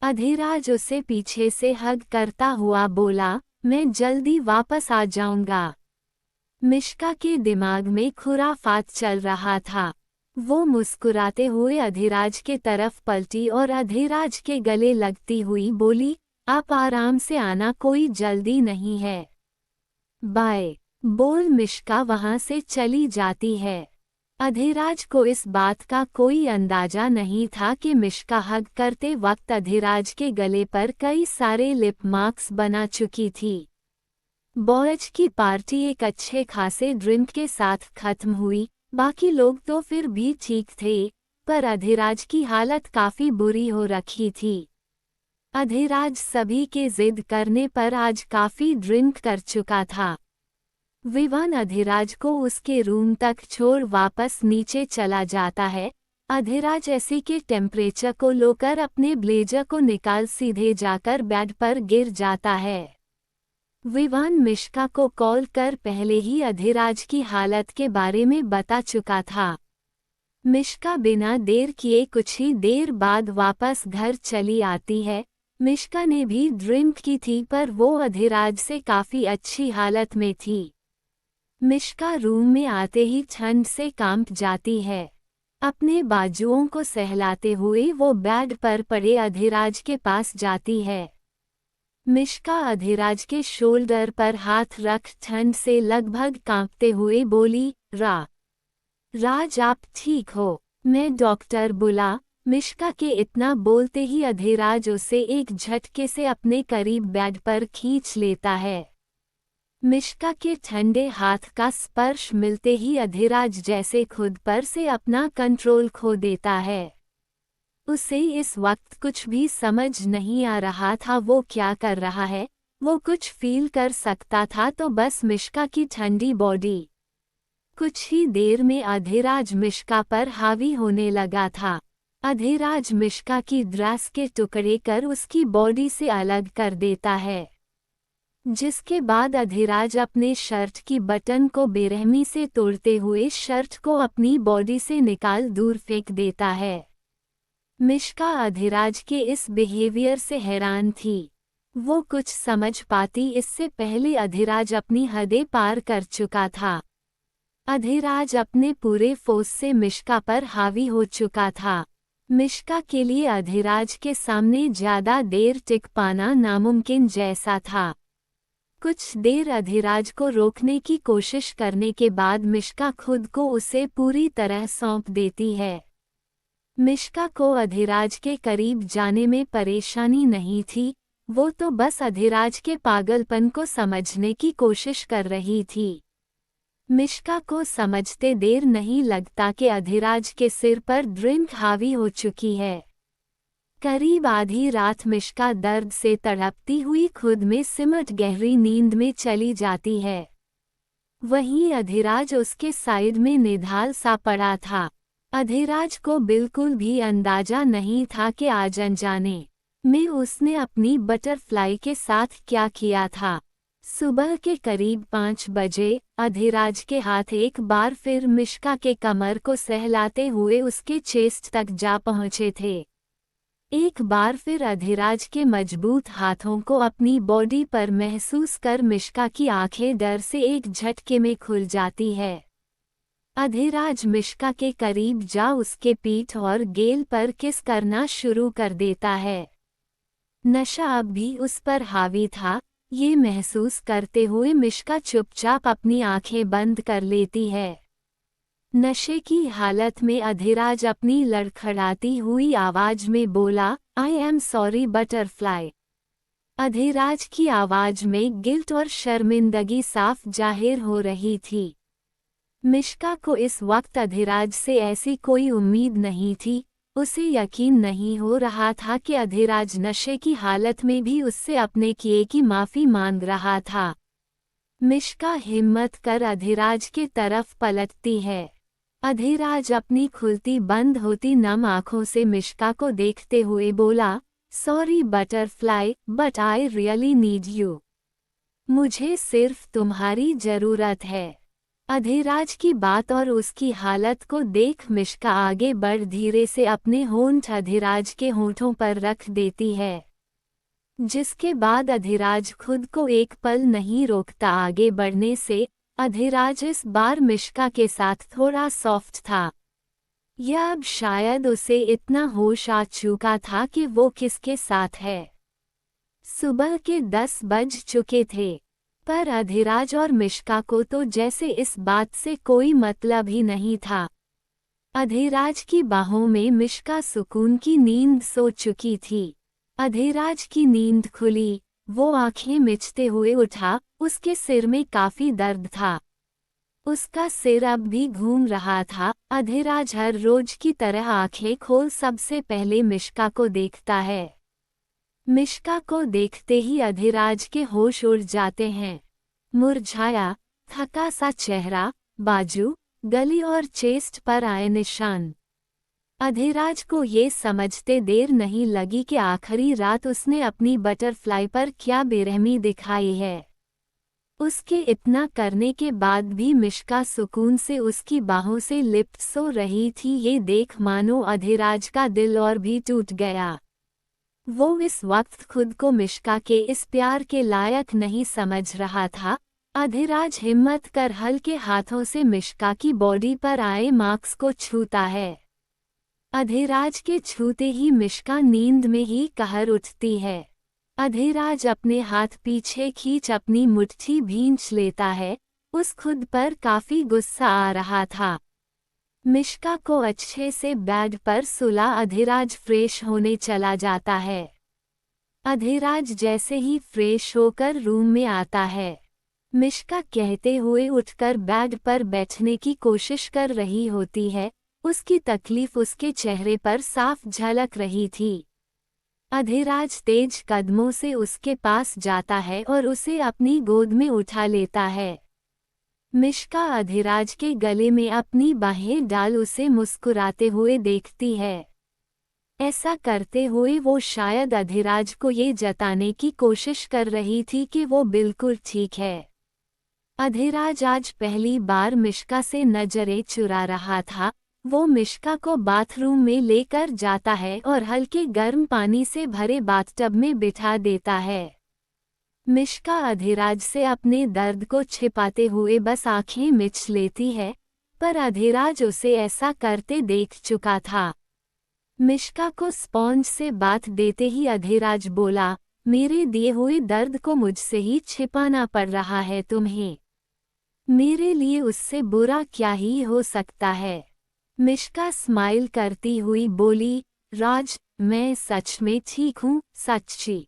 अधिराज उसे पीछे से हग करता हुआ बोला, मैं जल्दी वापस आ जाऊंगा। मिश्का के दिमाग में खुराफात चल रहा था। वो मुस्कुराते हुए अधिराज के तरफ पलटी और अधिराज के गले लगती हुई बोली, आप आराम से आना, कोई जल्दी नहीं है। बाय। बोल मिश्का वहां से चली जाती है। अधिराज को इस बात का कोई अंदाजा नहीं था कि मिश्का हग करते वक्त अधिराज के गले पर कई सारे लिप मार्क्स बना चुकी थी। बॉयज की पार्टी एक अच्छे खासे ड्रिंक के साथ खत्म हुई। बाकी लोग तो फिर भी ठीक थे, पर अधिराज की हालत काफी बुरी हो रखी थी। अधिराज सभी के जिद करने पर आज काफी ड्रिंक कर चुका था। विवान अधिराज को उसके रूम तक छोड़ वापस नीचे चला जाता है। अधिराज एसी के टेम्परेचर को लोकर अपने ब्लेजर को निकाल सीधे जाकर बेड पर गिर जाता है। विवान मिश्का को कॉल कर पहले ही अधिराज की हालत के बारे में बता चुका था। मिश्का बिना देर किए कुछ ही देर बाद वापस घर चली आती है। मिश्का ने भी ड्रिंक की थी, पर वो अधिराज से काफी अच्छी हालत में थी। मिश्का रूम में आते ही ठंड से कांप जाती है। अपने बाजुओं को सहलाते हुए वो बेड पर पड़े अधिराज के पास जाती है। मिश्का अधिराज के शोल्डर पर हाथ रख ठंड से लगभग कांपते हुए बोली, राज आप ठीक हो? मैं डॉक्टर बुला। मिश्का के इतना बोलते ही अधिराज उसे एक झटके से अपने करीब बेड पर खींच लेता है। मिश्का के ठंडे हाथ का स्पर्श मिलते ही अधिराज जैसे खुद पर से अपना कंट्रोल खो देता है। उसे इस वक्त कुछ भी समझ नहीं आ रहा था वो क्या कर रहा है। वो कुछ फील कर सकता था तो बस मिश्का की ठंडी बॉडी। कुछ ही देर में अधिराज मिश्का पर हावी होने लगा था। अधिराज मिश्का की ड्रेस के टुकड़े कर उसकी बॉडी से अलग कर देता है, जिसके बाद अधिराज अपने शर्ट की बटन को बेरहमी से तोड़ते हुए शर्ट को अपनी बॉडी से निकाल दूर फेंक देता है। मिश्का अधिराज के इस बिहेवियर से हैरान थी। वो कुछ समझ पाती इससे पहले अधिराज अपनी हदें पार कर चुका था। अधिराज अपने पूरे फोर्स से मिश्का पर हावी हो चुका था। मिश्का के लिए अधिराज के सामने ज्यादा देर टिक पाना नामुमकिन जैसा था। कुछ देर अधिराज को रोकने की कोशिश करने के बाद मिश्का खुद को उसे पूरी तरह सौंप देती है। मिश्का को अधिराज के करीब जाने में परेशानी नहीं थी, वो तो बस अधिराज के पागलपन को समझने की कोशिश कर रही थी। मिश्का को समझते देर नहीं लगता कि अधिराज के सिर पर ड्रिंक हावी हो चुकी है। करीब आधी रात मिश्का दर्द से तड़पती हुई खुद में सिमट गहरी नींद में चली जाती है। वहीं अधिराज उसके साइड में निढाल सा पड़ा था। अधिराज को बिल्कुल भी अंदाजा नहीं था कि आज अनजाने में उसने अपनी बटरफ्लाई के साथ क्या किया था। सुबह के करीब 5 बजे अधिराज के हाथ एक बार फिर मिश्का के कमर को सहलाते हुए उसके चेस्ट तक जा पहुंचे थे। एक बार फिर अधिराज के मजबूत हाथों को अपनी बॉडी पर महसूस कर मिश्का की आंखें डर से एक झटके में खुल जाती है। अधिराज मिश्का के करीब जा उसके पीठ और गेल पर किस करना शुरू कर देता है। नशा अब भी उस पर हावी था। ये महसूस करते हुए मिश्का चुपचाप अपनी आंखें बंद कर लेती है। नशे की हालत में अधिराज अपनी लड़खड़ाती हुई आवाज में बोला, I am sorry butterfly. Adhiraj की आवाज में गिल्ट और शर्मिंदगी साफ जाहिर हो रही थी। मिश्का को इस वक्त अधिराज से ऐसी कोई उम्मीद नहीं थी। उसे यकीन नहीं हो रहा था कि अधिराज नशे की हालत में भी उससे अपने किए की माफी मांग रहा था। मिश्का हिम्मत कर अधिराज के तरफ पलटती है। अधिराज अपनी खुलती बंद होती नम आंखों से मिश्का को देखते हुए बोला, sorry butterfly, but I really need you. मुझे सिर्फ तुम्हारी जरूरत है। अधिराज की बात और उसकी हालत को देख मिश्का आगे बढ़ धीरे से अपने होंठ अधिराज के होंठों पर रख देती है, जिसके बाद अधिराज खुद को एक पल नहीं रोकता आगे बढ़ने से। अधिराज इस बार मिश्का के साथ थोड़ा सॉफ्ट था। यह अब शायद उसे इतना होश आ चुका था कि वो किसके साथ है। सुबह के 10 बज चुके थे, पर अधिराज और मिश्का को तो जैसे इस बात से कोई मतलब ही नहीं था। अधिराज की बाहों में मिश्का सुकून की नींद सो चुकी थी। अधिराज की नींद खुली, वो आंखें मिचते हुए उठा। उसके सिर में काफी दर्द था। उसका सिर अब भी घूम रहा था। अधिराज हर रोज की तरह आंखें खोल सबसे पहले मिश्का को देखता है। मिश्का को देखते ही अधिराज के होश उड़ जाते हैं। मुरझाया, थका सा चेहरा, बाजू, गली और चेस्ट पर आए निशान। अधिराज को ये समझते देर नहीं लगी कि आखिरी रात उसने अपनी बटरफ्लाई पर क्या बेरहमी दिखाई है। उसके इतना करने के बाद भी मिश्का सुकून से उसकी बाहों से लिप्त सो रही थी। ये देख मानो अधिराज का दिल और भी टूट गया। वो इस वक्त खुद को मिश्का के इस प्यार के लायक नहीं समझ रहा था। अधिराज हिम्मत कर हल्के हाथों से मिश्का की बॉडी पर आए मार्क्स को छूता है। अधिराज के छूते ही मिश्का नींद में ही कहर उठती है। अधिराज अपने हाथ पीछे खींच अपनी मुट्ठी भींच लेता है। उस खुद पर काफी गुस्सा आ रहा था। मिश्का को अच्छे से बेड पर सुला अधिराज फ्रेश होने चला जाता है। अधिराज जैसे ही फ्रेश होकर रूम में आता है, मिश्का कहते हुए उठकर बेड पर बैठने की कोशिश कर रही होती है। उसकी तकलीफ उसके चेहरे पर साफ झलक रही थी। अधिराज तेज कदमों से उसके पास जाता है और उसे अपनी गोद में उठा लेता है। मिश्का अधिराज के गले में अपनी बाहें डाल उसे मुस्कुराते हुए देखती है। ऐसा करते हुए वो शायद अधिराज को ये जताने की कोशिश कर रही थी कि वो बिल्कुल ठीक है। अधिराज आज पहली बार मिश्का से नजरें चुरा रहा था। वो मिश्का को बाथरूम में लेकर जाता है और हल्के गर्म पानी से भरे बाथटब में बिठा देता है। मिश्का अधिराज से अपने दर्द को छिपाते हुए बस आंखें मिच लेती है, पर अधिराज उसे ऐसा करते देख चुका था। मिश्का को स्पॉन्ज से बाथ देते ही अधिराज बोला, मेरे दिए हुए दर्द को मुझसे ही छिपाना पड़ रहा है तुम्हें। मेरे लिए उससे बुरा क्या ही हो सकता है। मिश्का स्माइल करती हुई बोली, राज, मैं सच में ठीक हूँ, सच्ची।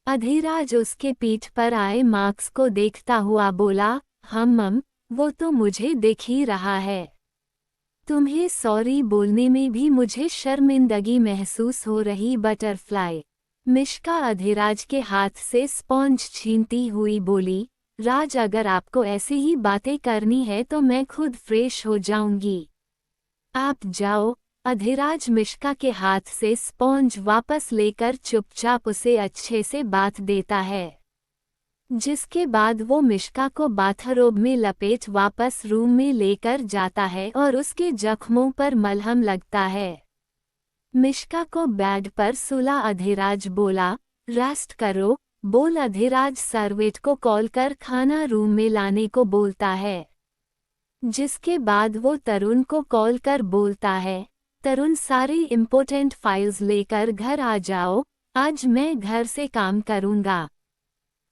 अधिराज उसके पीठ पर आए मार्क्स को देखता हुआ बोला, वो तो मुझे दिख ही रहा है। तुम्हें सॉरी बोलने में भी मुझे शर्मिंदगी महसूस हो रही बटरफ्लाई। मिश्का अधिराज के हाथ से स्पॉन्ज छीनती हुई बोली, राज, अगर आपको ऐसी ही बातें करनी है तो मैं खुद फ्रेश हो जाऊंगी। आप जाओ। अधिराज मिश्का के हाथ से स्पॉन्ज वापस लेकर चुपचाप उसे अच्छे से बाथ देता है, जिसके बाद वो मिश्का को बाथरोब में लपेट वापस रूम में लेकर जाता है और उसके जख्मों पर मलहम लगता है। मिश्का को बेड पर सुला अधिराज बोला, रेस्ट करो। बोल अधिराज सर्वेंट को कॉल कर खाना रूम में लाने को बोलता है। जिसके बाद वो तरुण को कॉल कर बोलता है, तरुण सारी इम्पोर्टेंट फाइल्स लेकर घर आ जाओ, आज मैं घर से काम करूंगा।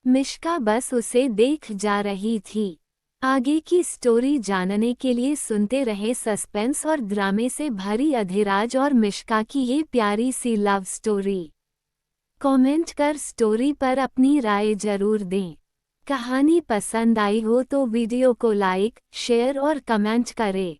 मिश्का बस उसे देख जा रही थी। आगे की स्टोरी जानने के लिए सुनते रहे सस्पेंस और ड्रामे से भरी अधिराज और मिश्का की ये प्यारी सी लव स्टोरी। कमेंट कर स्टोरी पर अपनी राय जरूर दें। कहानी पसंद आई हो तो वीडियो को लाइक, शेयर और कमेंट करें।